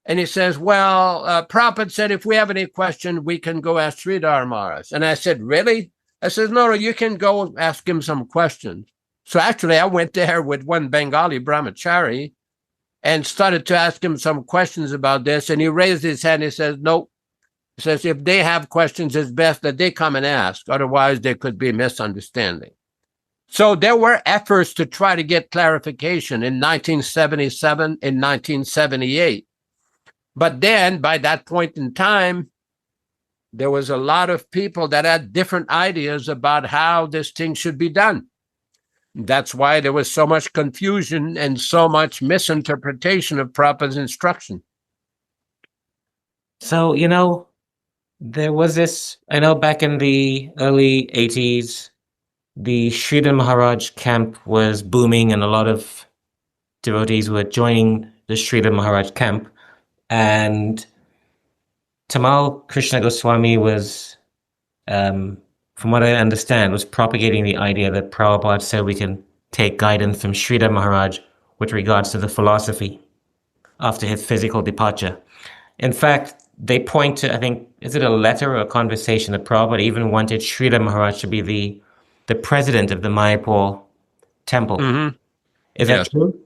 And he says, well, Prabhupada said, if we have any question, we can go ask Sridhar Maharaj. And I said, really? I said, no, you can go ask him some questions. So actually, I went there with one Bengali brahmachari and started to ask him some questions about this. And he raised his hand. He says, no. He says, if they have questions, it's best that they come and ask. Otherwise, there could be misunderstanding. So there were efforts to try to get clarification in 1977, in 1978. But then, by that point in time, there was a lot of people that had different ideas about how this thing should be done. That's why there was so much confusion and so much misinterpretation of Prabhupada's instruction. So, there was this, I know back in the early 80s, the Sridhar Maharaj camp was booming and a lot of devotees were joining the Sridhar Maharaj camp. And Tamal Krishna Goswami was, from what I understand, was propagating the idea that Prabhupada said we can take guidance from Sridhar Maharaj with regards to the philosophy after his physical departure. In fact, they point to, I think, is it a letter or a conversation that Prabhupada even wanted Sridhar Maharaj to be the president of the Mayapur temple. Mm-hmm. Is that true?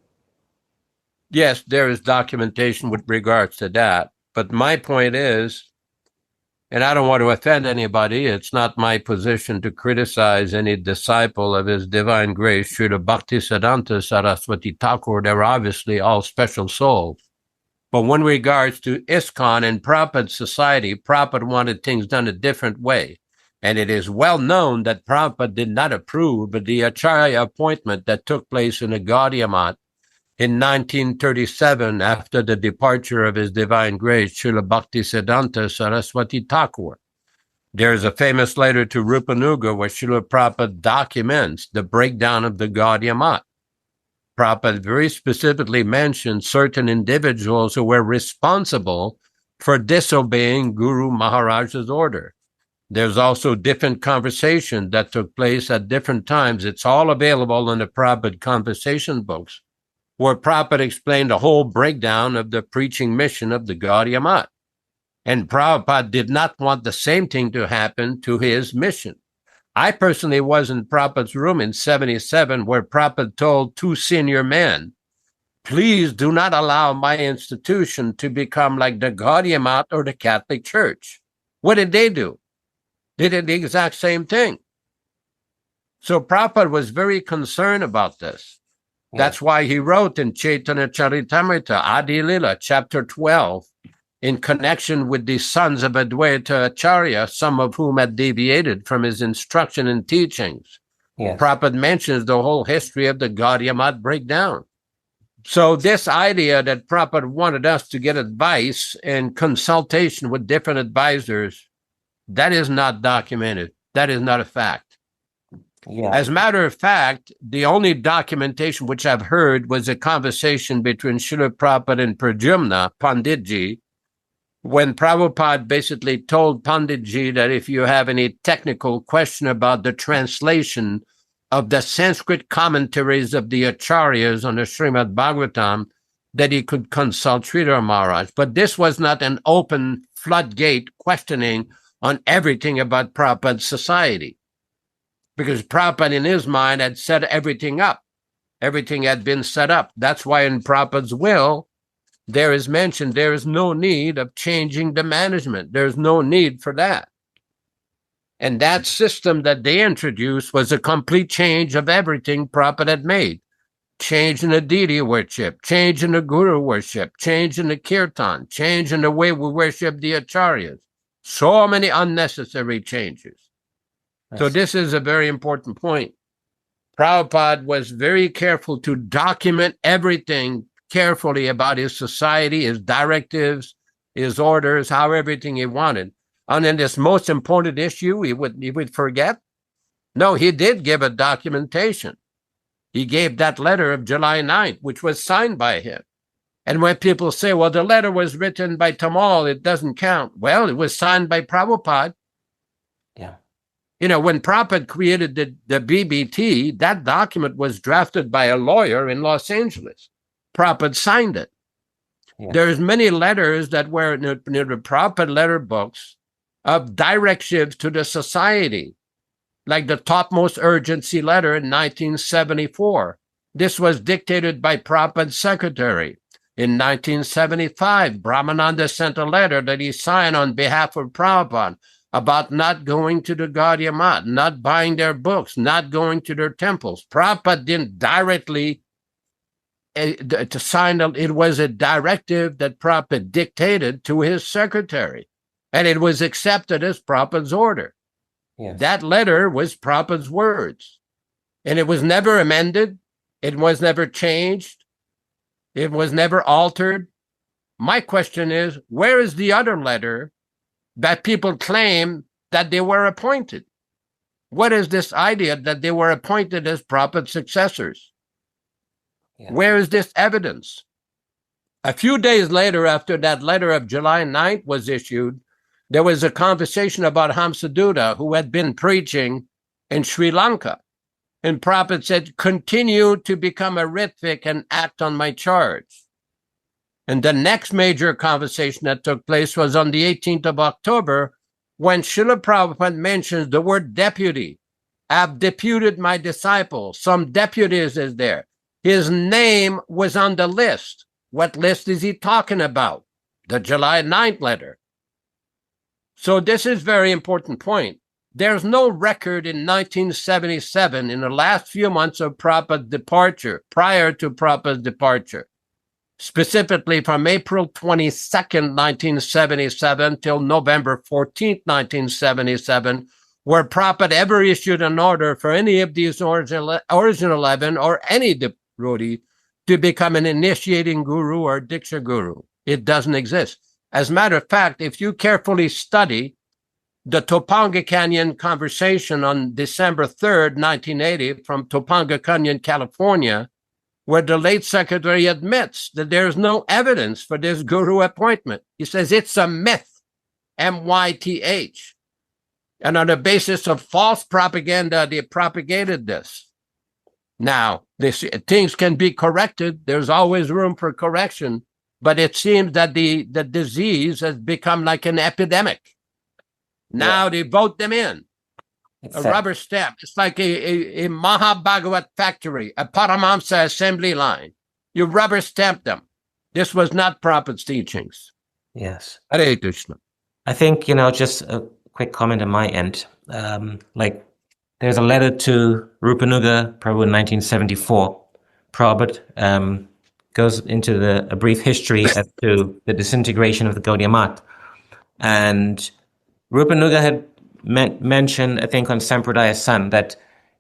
Yes, there is documentation with regards to that. But my point is, and I don't want to offend anybody, it's not my position to criticize any disciple of His Divine Grace, Srila Bhaktisiddhanta Saraswati Thakur. They're obviously all special souls. But when regards to ISKCON and Prabhupada society, Prabhupada wanted things done a different way. And it is well known that Prabhupada did not approve of the Acharya appointment that took place in the Gaudiya Math in 1937 after the departure of His Divine Grace, Srila Bhaktisiddhanta Saraswati Thakur. There is a famous letter to Rupanuga where Srila Prabhupada documents the breakdown of the Gaudiya Math. Prabhupada very specifically mentioned certain individuals who were responsible for disobeying Guru Maharaj's order. There's also different conversation that took place at different times. It's all available in the Prabhupada conversation books, where Prabhupada explained the whole breakdown of the preaching mission of the Gaudiya Math. And Prabhupada did not want the same thing to happen to his mission. I personally was in Prabhupada's room in 77, where Prabhupada told two senior men, please do not allow my institution to become like the Gaudiya Math or the Catholic Church. What did they do? They did the exact same thing. So Prabhupada was very concerned about this. That's why he wrote in Chaitanya Charitamrita, Adi Lila, chapter 12, in connection with the sons of Advaita Acharya, some of whom had deviated from his instruction and teachings. Yes. Prabhupada mentions the whole history of the Gaudiya Math breakdown. So this idea that Prabhupada wanted us to get advice and consultation with different advisors, that is not documented. That is not a fact. Yeah. As a matter of fact, the only documentation which I've heard was a conversation between Srila Prabhupada and Pradyumna, Panditji, when Prabhupada basically told Panditji that if you have any technical question about the translation of the Sanskrit commentaries of the Acharyas on the Srimad Bhagavatam, that he could consult Sridhar Maharaj. But this was not an open floodgate questioning on everything about Prabhupada's society. Because Prabhupada, in his mind, had set everything up. Everything had been set up. That's why in Prabhupada's will, there is mentioned there is no need of changing the management. There's no need for that. And that system that they introduced was a complete change of everything Prabhupada had made. Change in the deity worship, change in the guru worship, change in the kirtan, change in the way we worship the acharyas. So many unnecessary changes. So this is a very important point. Prabhupada was very careful to document everything carefully about his society, his directives, his orders, how everything he wanted. And then this most important issue he would forget. No, he did give a documentation. He gave that letter of July 9th, which was signed by him. And when people say, well, the letter was written by Tamal, it doesn't count. Well, it was signed by Prabhupada. Yeah. You know, when Prabhupada created the BBT, that document was drafted by a lawyer in Los Angeles. Prabhupada signed it. Yeah. There's many letters that were in the Prabhupada letter books of directives to the society, like the topmost urgency letter in 1974. This was dictated by Prabhupada's secretary. In 1975, Brahmananda sent a letter that he signed on behalf of Prabhupada about not going to the Gaudiya Math, not buying their books, not going to their temples. Prabhupada didn't directly to sign it. It was a directive that Prabhupada dictated to his secretary, and it was accepted as Prabhupada's order. Yes. That letter was Prabhupada's words, and it was never amended. It was never changed. It was never altered. My question is, where is the other letter that people claim that they were appointed? What is this idea that they were appointed as Prabhupada's successors? Yeah. Where is this evidence? A few days later, after that letter of July 9th was issued, there was a conversation about Hamsaduta, who had been preaching in Sri Lanka. And Prabhupada said, continue to become a Ritvik and act on my charge. And the next major conversation that took place was on the 18th of October, when Srila Prabhupada mentions the word deputy. I've deputed my disciple. Some deputies is there. His name was on the list. What list is he talking about? The July 9th letter. So this is a very important point. There's no record in 1977, in the last few months of Prabhupada's departure, prior to Prabhupada's departure, specifically from April 22nd, 1977 till November 14th, 1977, where Prabhupada ever issued an order for any of these original 11 or any devotee to become an initiating guru or diksha guru. It doesn't exist. As a matter of fact, if you carefully study the Topanga Canyon conversation on December 3rd, 1980, from Topanga Canyon, California, where the late secretary admits that there's no evidence for this guru appointment. He says it's a myth, M-Y-T-H. And on the basis of false propaganda, they propagated this. Now, things can be corrected. There's always room for correction. But it seems that the disease has become like an epidemic. Now they vote them in. A rubber stamp. It's like a Mahabhagavat factory, a Paramahamsa assembly line. You rubber stamp them. This was not Prabhupada's teachings. Yes. Hare Krishna. I think, just a quick comment on my end. There's a letter to Rupanuga Prabhu in 1974. Prabhupada goes into a brief history as to the disintegration of the Gaudiya Math. And Rupanuga had mentioned, I think, on Sampradaya Sun, that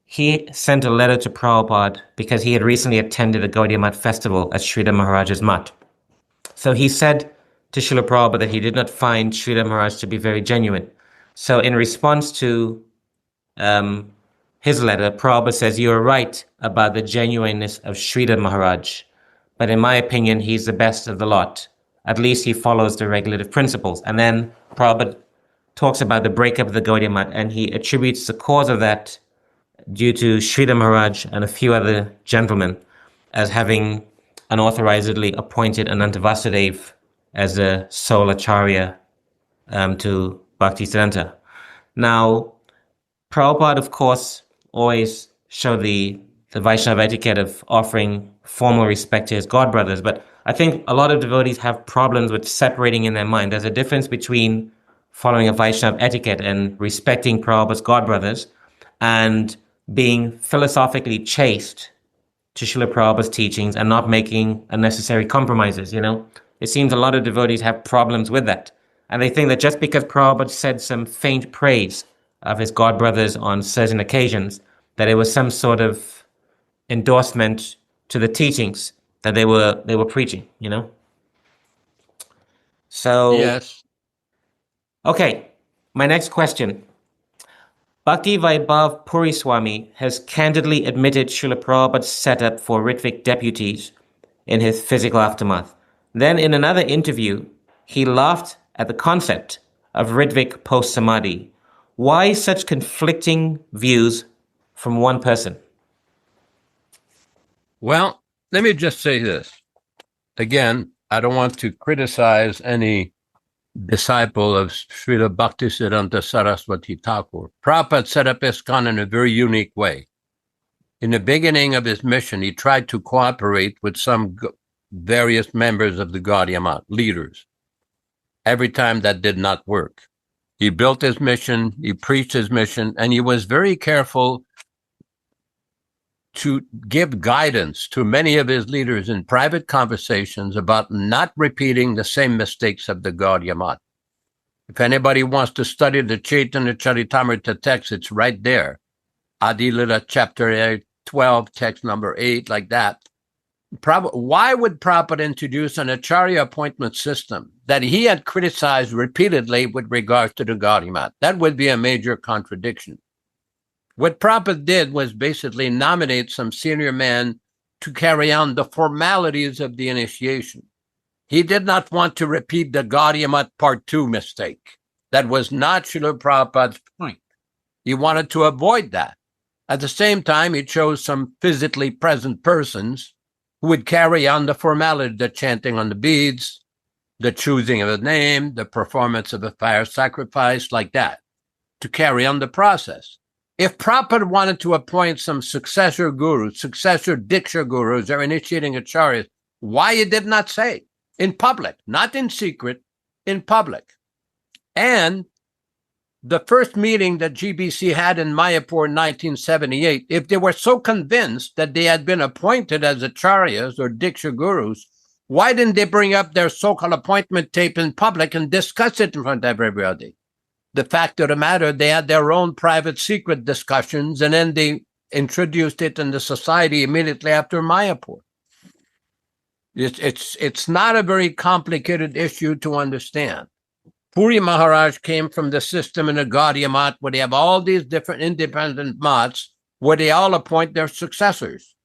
he sent a letter to Prabhupada because he had recently attended a Gaudiya Math festival at Sridhar Maharaj's Math. So he said to Srila Prabhupada that he did not find Sridhar Maharaj to be very genuine. So in response to his letter, Prabhupada says, you are right about the genuineness of Sridhar Maharaj, but in my opinion, he's the best of the lot. At least he follows the regulative principles. And then Prabhupada talks about the breakup of the Gaudiya Math, and he attributes the cause of that due to Sridhar Maharaj and a few other gentlemen as having unauthorizedly appointed Ananta Vasudev as a sole acharya to Bhaktisiddhanta. Now, Prabhupada, of course, always showed the Vaishnava etiquette of offering formal respect to his godbrothers, but I think a lot of devotees have problems with separating in their mind. There's a difference between following a Vaishnava etiquette and respecting Prabhupada's godbrothers and being philosophically chaste to Srila Prabhupada's teachings and not making unnecessary compromises, you know? It seems a lot of devotees have problems with that. And they think that just because Prabhupada said some faint praise of his godbrothers on certain occasions, that it was some sort of endorsement to the teachings that they were preaching, you know? So, yes. Okay, my next question. Bhakti Vaibhav Puri Swami has candidly admitted Srila Prabhupada's setup for Ritvik deputies in his physical aftermath. Then in another interview, he laughed at the concept of Ritvik post-samadhi. Why such conflicting views from one person? Well, let me just say this. Again, I don't want to criticize any disciple of Srila Bhaktisiddhanta Saraswati Thakur. Prabhupada set up ISKCON in a very unique way. In the beginning of his mission, he tried to cooperate with some various members of the Gaudiya Math, leaders. Every time that did not work. He built his mission, he preached his mission, and he was very careful to give guidance to many of his leaders in private conversations about not repeating the same mistakes of the Gaudiya Math. If anybody wants to study the Chaitanya Charitamrita text, it's right there. Adi Lila chapter 12, text number 8, like that. Why would Prabhupada introduce an Acharya appointment system that he had criticized repeatedly with regards to the Gaudiya Math? That would be a major contradiction. What Prabhupada did was basically nominate some senior men to carry on the formalities of the initiation. He did not want to repeat the Gaudiya Math Part 2 mistake. That was not Srila Prabhupada's point. He wanted to avoid that. At the same time, he chose some physically present persons who would carry on the formality, the chanting on the beads, the choosing of a name, the performance of a fire sacrifice, like that, to carry on the process. If Prabhupada wanted to appoint some successor gurus, successor diksha gurus, or initiating acharyas, why he did not say in public, not in secret, in public. And the first meeting that GBC had in Mayapur in 1978, if they were so convinced that they had been appointed as acharyas or diksha gurus, why didn't they bring up their so-called appointment tape in public and discuss it in front of everybody? The fact of the matter, they had their own private secret discussions, and then they introduced it in the society immediately after Mayapur. It's not a very complicated issue to understand. Puri Maharaj came from the system in the Gaudiya Math where they have all these different independent maths where they all appoint their successors.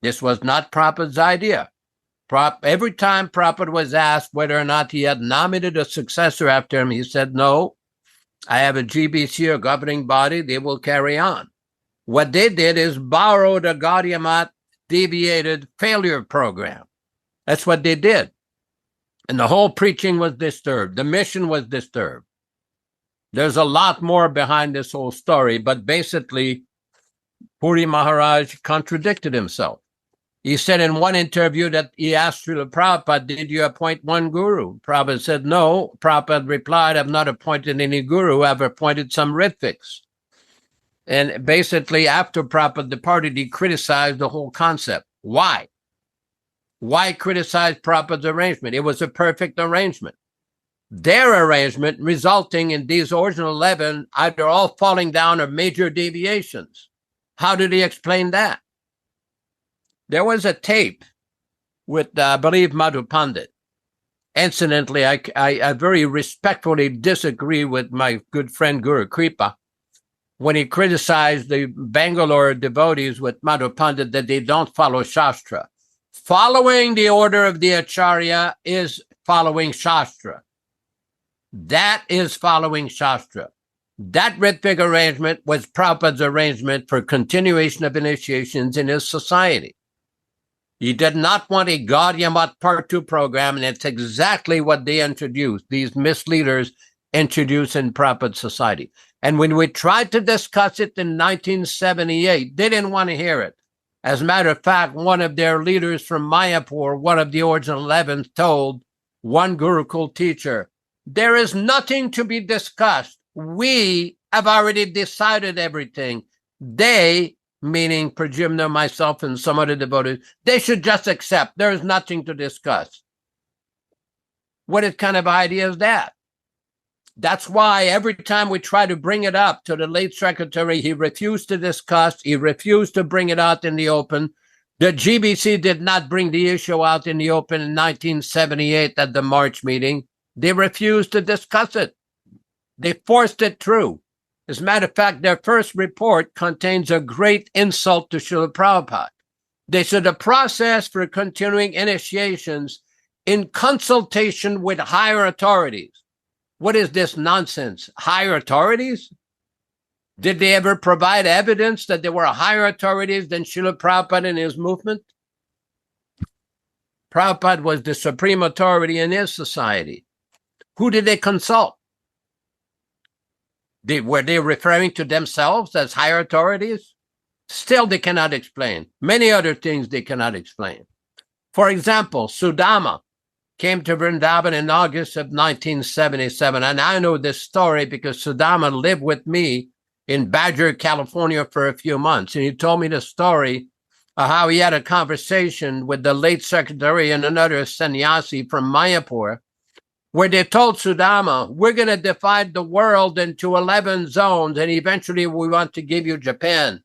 This was not Prabhupada's idea. Every time Prabhupada was asked whether or not he had nominated a successor after him, he said, no, I have a GBC, a governing body, they will carry on. What they did is borrow the Gaudiya Math deviated failure program. That's what they did. And the whole preaching was disturbed. The mission was disturbed. There's a lot more behind this whole story, but basically, Puri Maharaj contradicted himself. He said in one interview that he asked Srila Prabhupada, did you appoint one guru? Prabhupada said, no. Prabhupada replied, I've not appointed any guru. I've appointed some Ritviks. And basically, after Prabhupada departed, he criticized the whole concept. Why? Why criticize Prabhupada's arrangement? It was a perfect arrangement. Their arrangement resulting in these original 11 either all falling down or major deviations. How did he explain that? There was a tape with, I believe, Madhu Pandit. Incidentally, I very respectfully disagree with my good friend Guru Kripa when he criticized the Bangalore devotees with Madhu Pandit that they don't follow Shastra. Following the order of the Acharya is following Shastra. That is following Shastra. That Ritvik arrangement was Prabhupada's arrangement for continuation of initiations in his society. He did not want a Gaudiya Math Part 2 program, and it's exactly what they introduced. These misleaders introduced in Prabhupada society. And when we tried to discuss it in 1978, they didn't want to hear it. As a matter of fact, one of their leaders from Mayapur, one of the original 11, told one Gurukul teacher, there is nothing to be discussed. We have already decided everything. They, meaning Pradyumna, myself, and some other devotees, they should just accept. There is nothing to discuss. What kind of idea is that? That's why every time we try to bring it up to the late secretary, he refused to discuss. He refused to bring it out in the open. The GBC did not bring the issue out in the open in 1978 at the March meeting. They refused to discuss it. They forced it through. As a matter of fact, their first report contains a great insult to Srila Prabhupada. They said the process for continuing initiations in consultation with higher authorities. What is this nonsense? Higher authorities? Did they ever provide evidence that there were higher authorities than Srila Prabhupada and his movement? Prabhupada was the supreme authority in his society. Who did they consult? Were they referring to themselves as higher authorities? Still, they cannot explain. Many other things they cannot explain. For example, Sudama came to Vrindavan in August of 1977. And I know this story because Sudama lived with me in Badger, California for a few months. And he told me the story of how he had a conversation with the late secretary and another sannyasi from Mayapur, where they told Sudama, we're going to divide the world into 11 zones, and eventually we want to give you Japan.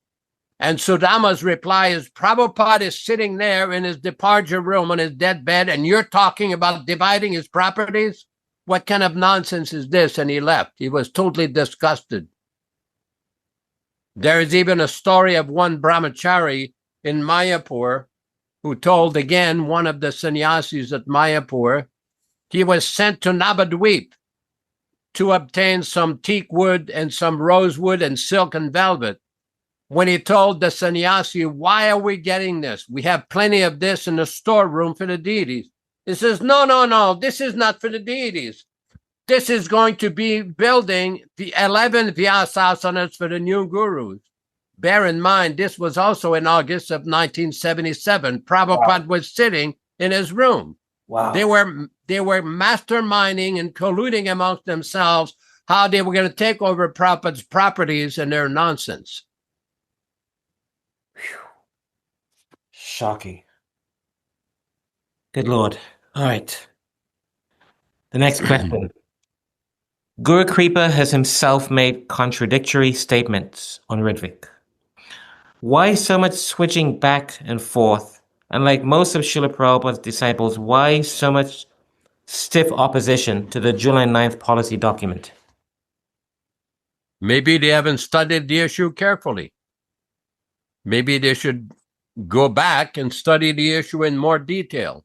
And Sudama's reply is, Prabhupada is sitting there in his departure room on his deathbed, and you're talking about dividing his properties? What kind of nonsense is this? And he left. He was totally disgusted. There is even a story of one brahmachari in Mayapur who told, again, one of the sannyasis at Mayapur, he was sent to Navadvip to obtain some teak wood and some rosewood and silk and velvet. When he told the sannyasi, why are we getting this? We have plenty of this in the storeroom for the deities. He says, no, this is not for the deities. This is going to be building the 11 Vyasasanas for the new gurus. Bear in mind, this was also in August of 1977. Prabhupada was sitting in his room. Wow. They were masterminding and colluding amongst themselves how they were going to take over Prabhupada's properties and their nonsense. Shocking. Good Lord. All right. The next question. Guru Kripa has himself made contradictory statements on Ritvik. Why so much switching back and forth? And like most of Srila Prabhupada's disciples, why so much stiff opposition to the July 9th policy document? Maybe they haven't studied the issue carefully. Maybe they should go back and study the issue in more detail.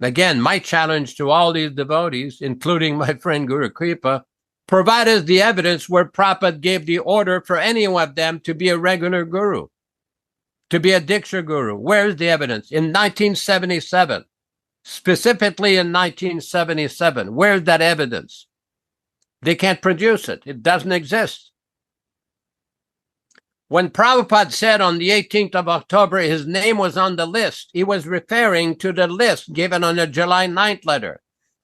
Again, my challenge to all these devotees, including my friend Guru Kripa, provide us the evidence where Prabhupada gave the order for any of them to be a regular guru, to be a diksha guru. Where's the evidence? In 1977, specifically in 1977, where's that evidence? They can't produce it. It doesn't exist. When Prabhupada said on the 18th of October his name was on the list, he was referring to the list given on the July 9th letter.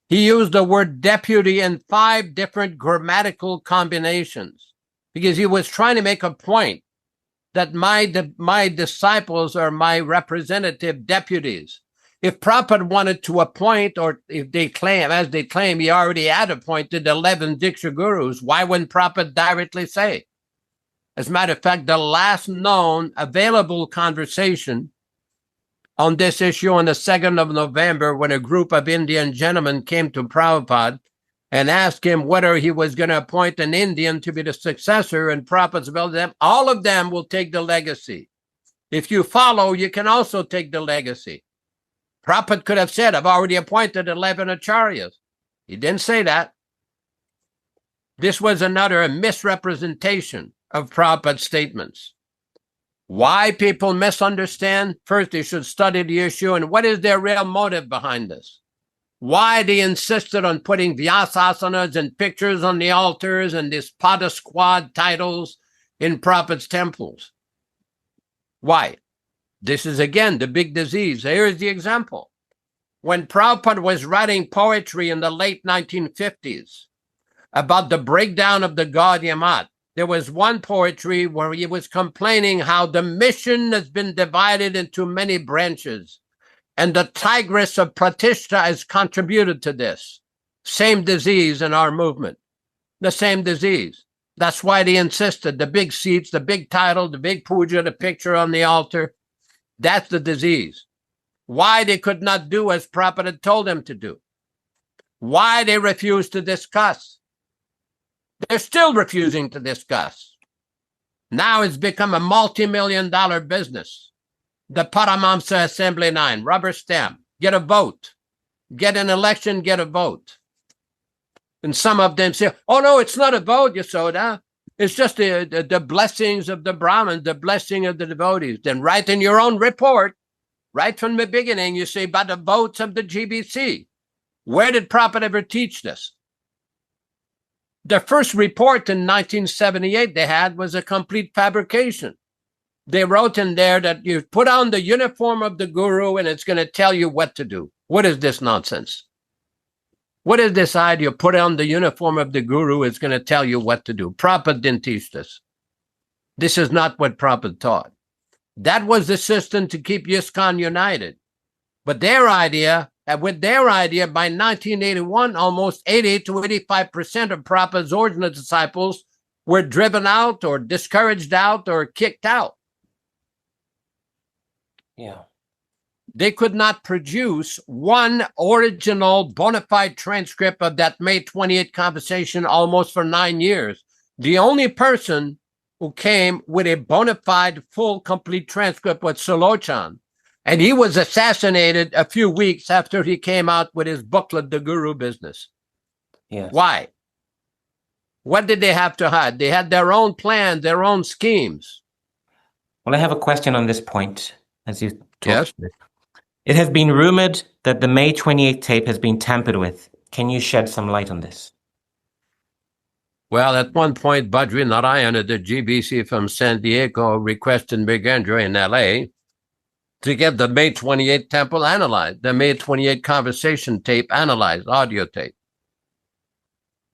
He used the word deputy in 5 different grammatical combinations because he was trying to make a point that my disciples are my representative deputies. If Prabhupada wanted to appoint, or if they claim, as they claim, he already had appointed 11 Diksha Gurus, why wouldn't Prabhupada directly say? As a matter of fact, the last known available conversation on this issue on the 2nd of November, when a group of Indian gentlemen came to Prabhupada and asked him whether he was going to appoint an Indian to be the successor, and Prabhupada told them, all of them will take the legacy. If you follow, you can also take the legacy. Prabhupada could have said, I've already appointed 11 acharyas. He didn't say that. This was another misrepresentation of Prabhupada's statements. Why people misunderstand? First, they should study the issue and what is their real motive behind this. Why they insisted on putting Vyasasanas and pictures on the altars and these Pada Squad titles in Prabhupada's temples. Why? This is, again, the big disease. Here's the example. When Prabhupada was writing poetry in the late 1950s about the breakdown of the Gaudiya, there was one poetry where he was complaining how the mission has been divided into many branches, and the tigress of Pratishta has contributed to this. Same disease in our movement. The same disease. That's why they insisted. The big seats, the big title, the big puja, the picture on the altar. That's the disease. Why they could not do as Prabhupada told them to do. Why they refused to discuss. They're still refusing to discuss. Now it's become a multi-million-dollar business. The Paramamsa Assembly 9, rubber stamp, get a vote. Get an election, get a vote. And some of them say, oh, no, it's not a vote, Yaśodā. It's just the blessings of the Brahmins, the blessing of the devotees. Then write in your own report, right from the beginning, you say, by the votes of the GBC. Where did Prabhupada ever teach this? The first report in 1978 they had was a complete fabrication. They wrote in there that you put on the uniform of the guru and it's going to tell you what to do. What is this nonsense? What is this idea? Put on the uniform of the guru, it's going to tell you what to do. Prabhupada didn't teach this. This is not what Prabhupada taught. That was the system to keep ISKCON united. But their idea, by 1981, almost 80 to 85% of Prabhupada's original disciples were driven out or discouraged out or kicked out. Yeah. They could not produce one original bona fide transcript of that May 28th conversation almost for 9 years. The only person who came with a bona fide, full, complete transcript was Sulochan. And he was assassinated a few weeks after he came out with his booklet, The Guru Business. Yes. Why? What did they have to hide? They had their own plans, their own schemes. Well, I have a question on this point, as you talked. Yes. It has been rumored that the May 28th tape has been tampered with. Can you shed some light on this? Well, at one point, Badri Narayana, the GBC from San Diego, requested Brigendra in L.A. to get the May 28th temple analyzed, the May 28th conversation tape analyzed, audio tape.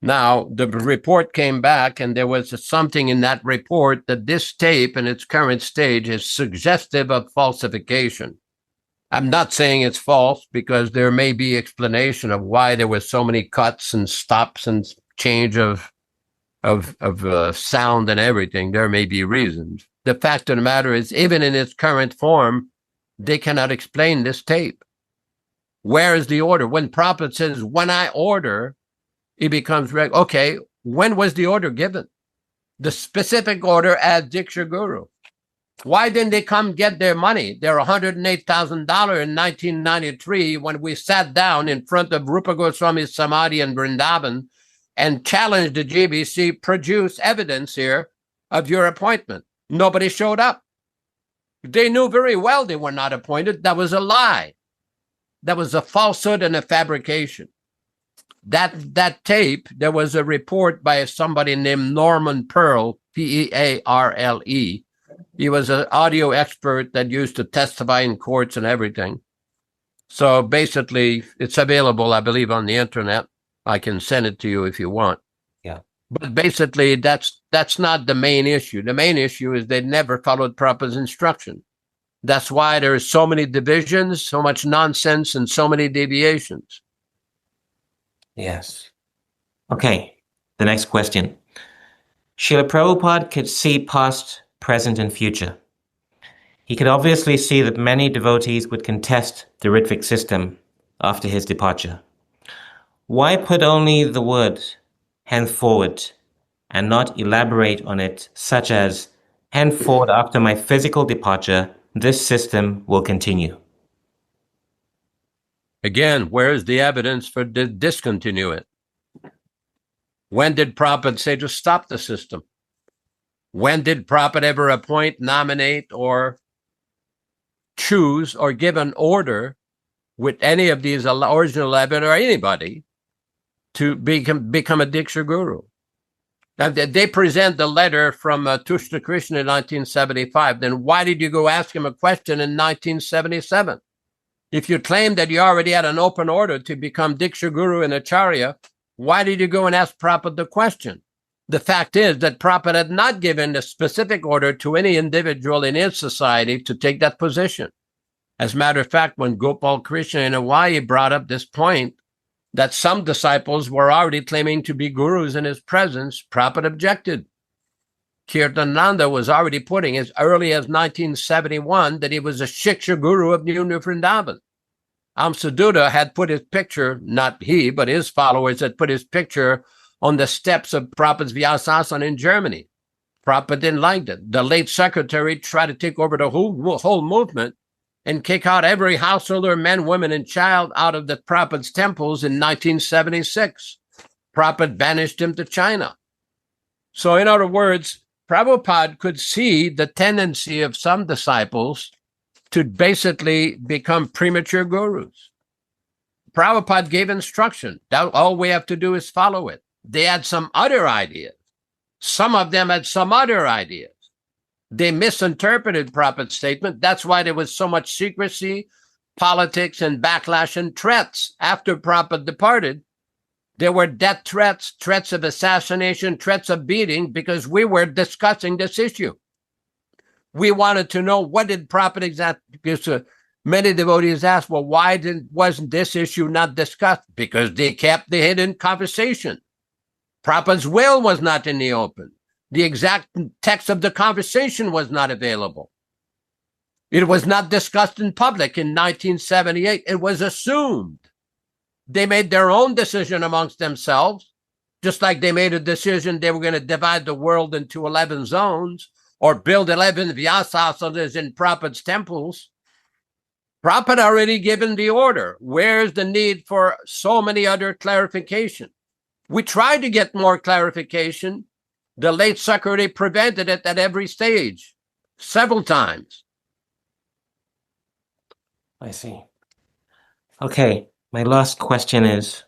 Now, the report came back, and there was something in that report that this tape in its current stage is suggestive of falsification. I'm not saying it's false because there may be explanation of why there were so many cuts and stops and change of sound and everything. There may be reasons. The fact of the matter is, even in its current form, they cannot explain this tape. Where is the order? When Prabhupada says, when I order, it becomes okay, when was the order given? The specific order as Diksha Guru. Why didn't they come get their money? Their $108,000 in 1993 when we sat down in front of Rupa Goswami's Samadhi in Vrindavan and challenged the GBC, produce evidence here of your appointment. Nobody showed up. They knew very well they were not appointed. That was a lie. That was a falsehood and a fabrication. That tape, there was a report by somebody named Norman Pearl, Pearle. He was an audio expert that used to testify in courts and everything. So basically, it's available, I believe, on the internet. I can send it to you if you want. Yeah. But basically, that's not the main issue. The main issue is they never followed Prabhupada's instruction. That's why there are so many divisions, so much nonsense, and so many deviations. Yes. Okay, the next question. Srila Prabhupada could see past, present, and future. He could obviously see that many devotees would contest the Ritvik system after his departure. Why put only the word henceforward and not elaborate on it, such as henceforward after my physical departure, this system will continue? Again, where is the evidence for discontinue it? When did Prabhupada say to stop the system? When did Prabhupada ever appoint, nominate, or choose or give an order with any of these original 11 or anybody to become a Diksha Guru. Now, they present the letter from Tushta Krishna in 1975. Then why did you go ask him a question in 1977? If you claim that you already had an open order to become Diksha Guru and Acharya, why did you go and ask Prabhupada the question? The fact is that Prabhupada had not given a specific order to any individual in his society to take that position. As a matter of fact, when Gopal Krishna in Hawaii brought up this point that some disciples were already claiming to be gurus in his presence, Prabhupada objected. Kirtananda was already putting as early as 1971 that he was a Shiksha Guru of New Vrindavan. Amsaduta had put his picture, not he, but his followers had put his picture on the steps of Prabhupada's Vyasasana in Germany. Prabhupada didn't like it. The late secretary tried to take over the whole movement and kick out every householder, man, woman, and child out of the Prabhupada's temples in 1976. Prabhupada banished him to China. So in other words, Prabhupada could see the tendency of some disciples to basically become premature gurus. Prabhupada gave instruction. All we have to do is follow it. They had some other ideas. Some of them had some other ideas. They misinterpreted Prabhupada's statement. That's why there was so much secrecy, politics, and backlash and threats. After Prabhupada departed, there were death threats, threats of assassination, threats of beating, because we were discussing this issue. We wanted to know what did Prabhupada exactly, because many devotees asked, well, why wasn't this issue not discussed? Because they kept the hidden conversation. Prabhupada's will was not in the open. The exact text of the conversation was not available. It was not discussed in public in 1978. It was assumed. They made their own decision amongst themselves, just like they made a decision they were going to divide the world into 11 zones or build 11 Vyasasanas in Prabhupada's temples. Prabhupada already given the order. Where's the need for so many other clarification? We tried to get more clarification. The late secretary prevented it at every stage, several times. I see. Okay, my last question is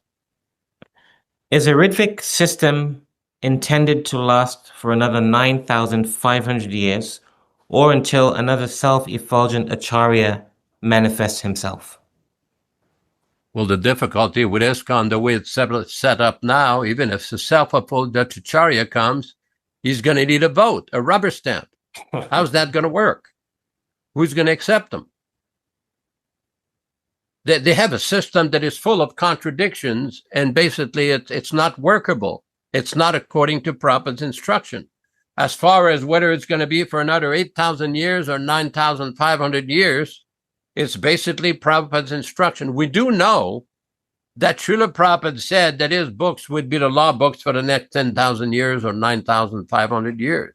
a Ritvik system intended to last for another 9,500 years or until another self-effulgent Acharya manifests himself? Well, the difficulty with ISKCON, the way it's set up now, even if the self-effulgent Acharya comes, he's going to need a vote, a rubber stamp. How's that going to work? Who's going to accept them? They have a system that is full of contradictions, and basically it's not workable. It's not according to Prabhupada's instruction. As far as whether it's going to be for another 8,000 years or 9,500 years, it's basically Prabhupada's instruction. We do know that Srila Prabhupada said that his books would be the law books for the next 10,000 years or 9,500 years.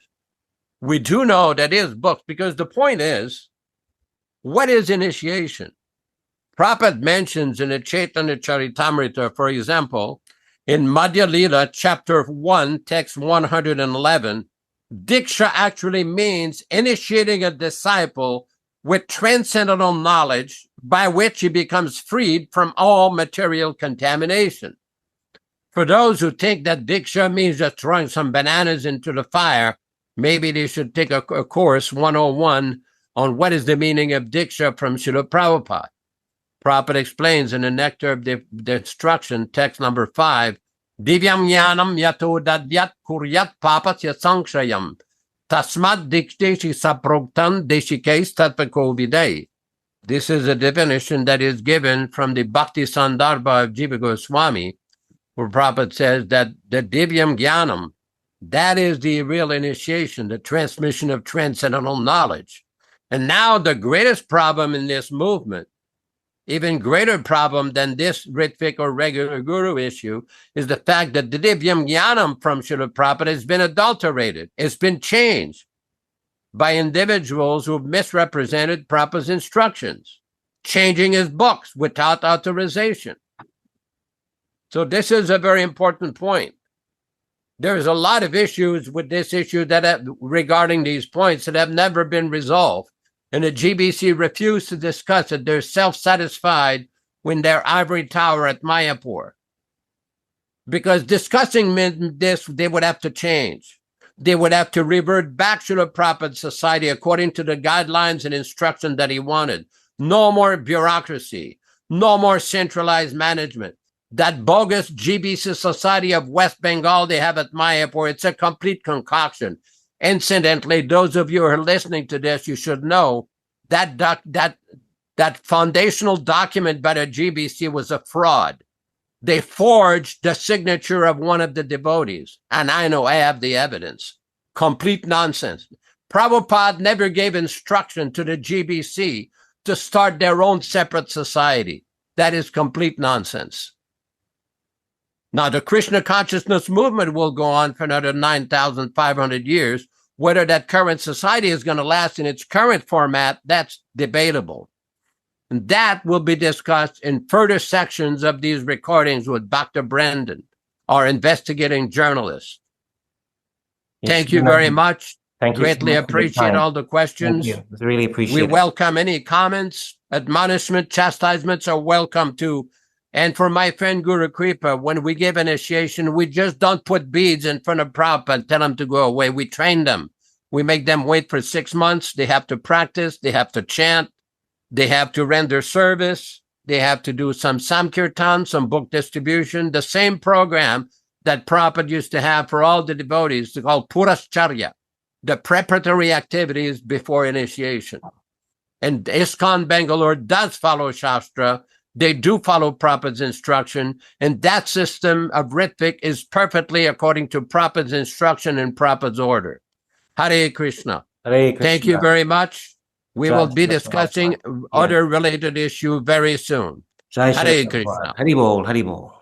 We do know that his books, because the point is, what is initiation? Prabhupada mentions in the Chaitanya Charitamrita, for example, in Madhya Lila, chapter 1, text 111, Diksha actually means initiating a disciple with transcendental knowledge by which he becomes freed from all material contamination. For those who think that Diksha means just throwing some bananas into the fire, maybe they should take a course 101 on what is the meaning of Diksha from Srila Prabhupada. Prabhupada explains in the Nectar of the Instruction, text number 5, Divyam Jnanam Yaśodā-nandana Kuryat Papasya Sankshayam Tasmad Dikdeshi Saproktan Deshikes Tatvako Videi. This is a definition that is given from the Bhakti Sandarbha of Jiva Goswami, where Prabhupada says that the Divyam Jnanam, that is the real initiation, the transmission of transcendental knowledge. And now the greatest problem in this movement, even greater problem than this Ritvik or regular guru issue, is the fact that the Divyam Jnanam from Srila Prabhupada has been adulterated. It's been changed by individuals who have misrepresented Prabhupada's instructions, changing his books without authorization. So this is a very important point. There's a lot of issues with this issue regarding these points that have never been resolved. And the GBC refused to discuss it. They're self-satisfied in their ivory tower at Mayapur. Because discussing this, they would have to change. They would have to revert back to the Prabhupada society according to the guidelines and instruction that he wanted. No more bureaucracy. No more centralized management. That bogus GBC Society of West Bengal they have at Mayapur, it's a complete concoction. Incidentally, those of you who are listening to this, you should know that that foundational document by the GBC was a fraud. They forged the signature of one of the devotees. And I know I have the evidence. Complete nonsense. Prabhupada never gave instruction to the GBC to start their own separate society. That is complete nonsense. Now, the Krishna consciousness movement will go on for another 9,500 years. Whether that current society is going to last in its current format, that's debatable. And that will be discussed in further sections of these recordings with Dr. Brandon, our investigating journalist. Yes, thank you very much. Thank you. Greatly appreciate all the questions. Thank you. Really appreciate it. We welcome any comments, admonishment, chastisements are welcome too. And for my friend Guru Kripa, when we give initiation, we just don't put beads in front of Prabhupada and tell them to go away. We train them. We make them wait for 6 months. They have to practice. They have to chant. They have to render service. They have to do some Samkirtan, some book distribution, the same program that Prabhupada used to have for all the devotees, called Purascharya, the preparatory activities before initiation. And ISKCON Bangalore does follow Shastra. They do follow Prabhupada's instruction. And that system of Ritvik is perfectly according to Prabhupada's instruction and Prabhupada's order. Hare Krishna. Hare Krishna. Thank you very much. We will be discussing other related issue very soon. Hare Krishna. Hari Bol, Hari Bol.